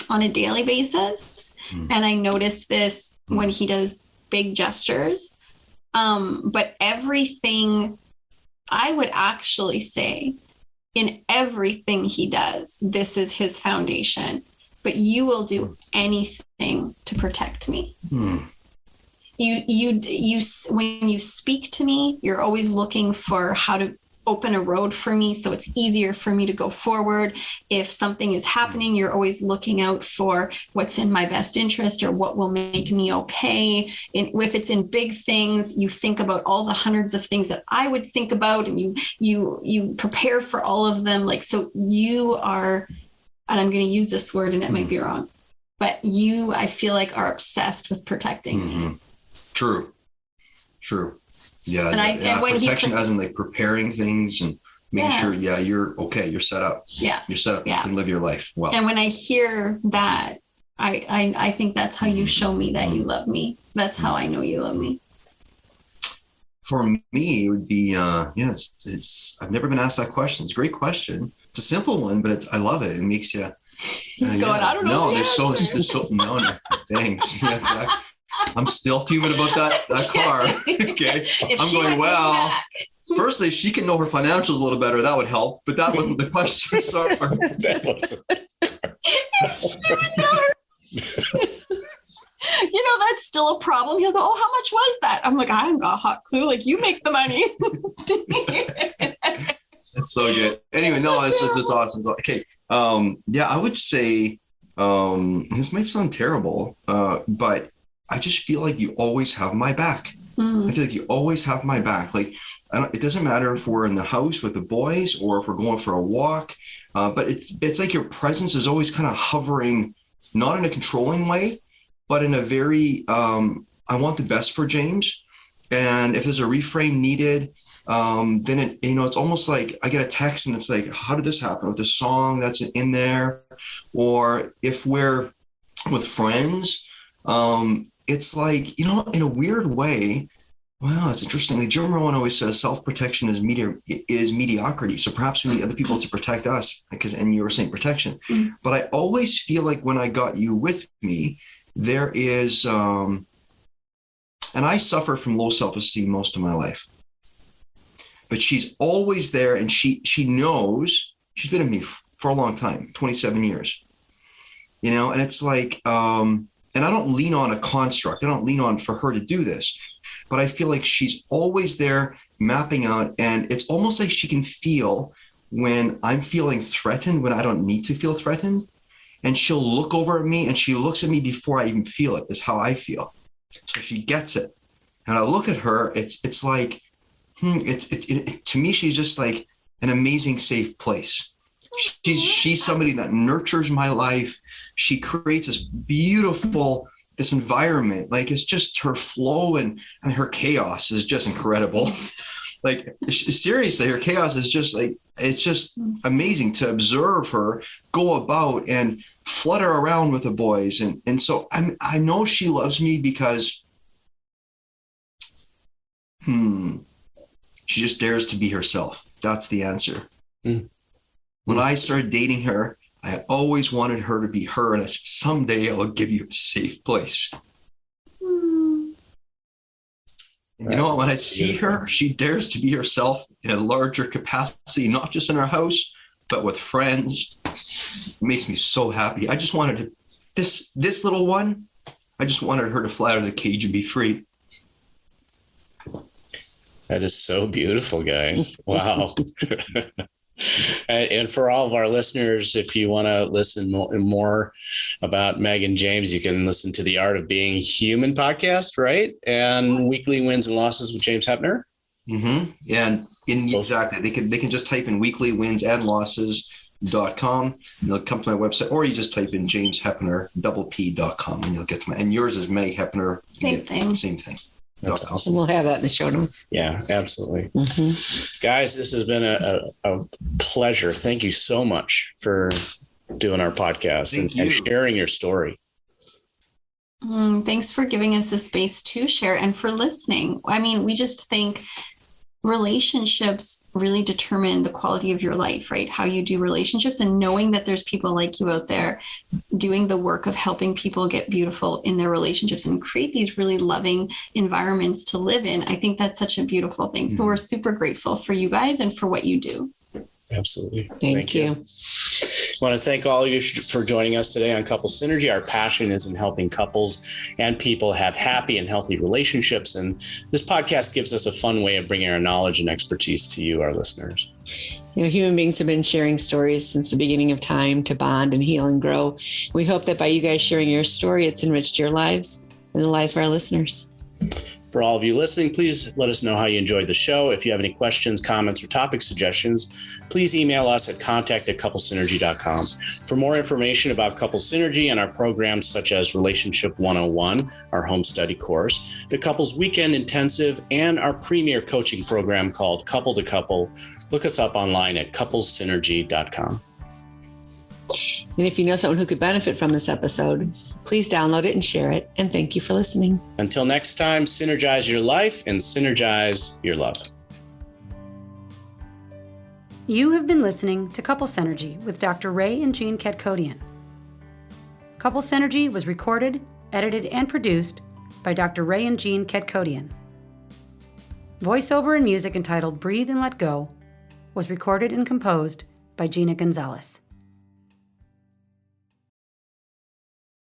Speaker 1: on a daily basis, and I notice this when he does big gestures. But everything, I would actually say, in everything he does, this is his foundation. But you will do anything to protect me. You when you speak to me, you're always looking for how to open a road for me so it's easier for me to go forward. If something is happening, you're always looking out for what's in my best interest or what will make me okay. If it's in big things, you think about all the hundreds of things that I would think about, and you prepare for all of them. Like, so you are, and I'm going to use this word and it might be wrong, but you, I feel like, are obsessed with protecting me.
Speaker 2: True. Yeah.
Speaker 1: And when
Speaker 2: protection as in like preparing things and making sure, you're okay. You're set up.
Speaker 1: Yeah.
Speaker 2: You're set up. You can live your life well.
Speaker 1: And when I hear that, I think that's how you show me that you love me. That's how I know you love me.
Speaker 2: For me, it would be, it's I've never been asked that question. It's a great question. It's a simple one, but I love it. It makes you.
Speaker 1: He's going, I don't know.
Speaker 2: No, there's so no, thanks. Yeah, exactly. I'm still fuming about that car. Okay. I'm going, well, firstly, she can know her financials a little better. That would help, but that wasn't the question. Sorry. That wasn't.
Speaker 1: That's still a problem. He'll go, oh, how much was that? I'm like, I haven't got a hot clue. Like, you make the money.
Speaker 2: That's so good. Anyway, no, it's awesome. Okay. I would say, this might sound terrible, but I just feel like you always have my back. I feel like you always have my back. Like, it doesn't matter if we're in the house with the boys or if we're going for a walk, but it's like your presence is always kind of hovering, not in a controlling way, but in a very, I want the best for James. And if there's a reframe needed, then it's almost like I get a text and it's like, how did this happen with the song that's in there? Or if we're with friends, it's like, in a weird way, wow, it's interesting. Like Jim Rohn always says self-protection is mediocrity. So perhaps we need other people to protect us, and you were saying protection. But I always feel like when I got you with me, there is, and I suffer from low self-esteem most of my life, but she's always there. And she knows, she's been in me for a long time, 27 years, and it's like, and I don't lean on a construct. I don't lean on for her to do this, but I feel like she's always there mapping out. And it's almost like she can feel when I'm feeling threatened, when I don't need to feel threatened. And she'll look over at me and she looks at me before I even feel it, is how I feel. So she gets it. And I look at her, it's like, to me, she's just like an amazing, safe place. She's somebody that nurtures my life. She creates this environment. Like, it's just her flow and her chaos is just incredible. Like, seriously, her chaos is just like, it's just amazing to observe her go about and flutter around with the boys. And so I know she loves me because she just dares to be herself. That's the answer. When I started dating her, I always wanted her to be her. And I said, someday I'll give you a safe place. When I see her, she dares to be herself in a larger capacity, not just in our house, but with friends. It makes me so happy. I just wanted this little one, I just wanted her to fly out of the cage and be free.
Speaker 4: That is so beautiful, guys. Wow. And for all of our listeners, if you want to listen more about Meg and James, you can listen to the Art of Being Human podcast, right? And Weekly Wins and Losses with James Heppner.
Speaker 2: And exactly, they can just type in Weekly Wins and Losses.com and they'll come to my website, or you just type in James Heppner .p.com and you'll get to and yours is Meg Heppner.
Speaker 1: Same thing.
Speaker 4: That's awesome.
Speaker 5: We'll have that in the show notes.
Speaker 4: Yeah, absolutely. Guys, this has been a pleasure. Thank you so much for doing our podcast and sharing your story.
Speaker 1: Thanks for giving us a space to share and for listening. I mean, we just think relationships really determine the quality of your life, right? How you do relationships, and knowing that there's people like you out there doing the work of helping people get beautiful in their relationships and create these really loving environments to live in. I think that's such a beautiful thing. So we're super grateful for you guys and for what you do.
Speaker 4: Absolutely.
Speaker 5: Thank you.
Speaker 4: I want to thank all of you for joining us today on Couple Synergy. Our passion is in helping couples and people have happy and healthy relationships. And this podcast gives us a fun way of bringing our knowledge and expertise to you, our listeners.
Speaker 5: Human beings have been sharing stories since the beginning of time to bond and heal and grow. We hope that by you guys sharing your story, it's enriched your lives and the lives of our listeners.
Speaker 4: For all of you listening, please let us know how you enjoyed the show. If you have any questions, comments, or topic suggestions, please email us at contact@couplesynergy.com. For more information about Couple Synergy and our programs such as Relationship 101, our home study course, the Couples Weekend Intensive, and our premier coaching program called Couple to Couple, look us up online at couplesynergy.com.
Speaker 5: And if you know someone who could benefit from this episode, please download it and share it. And thank you for listening.
Speaker 4: Until next time, synergize your life and synergize your love.
Speaker 3: You have been listening to Couple Synergy with Dr. Ray and Jean Ketkodian. Couple Synergy was recorded, edited, and produced by Dr. Ray and Jean Ketkodian. Voiceover and music entitled Breathe and Let Go was recorded and composed by Gina Gonzalez.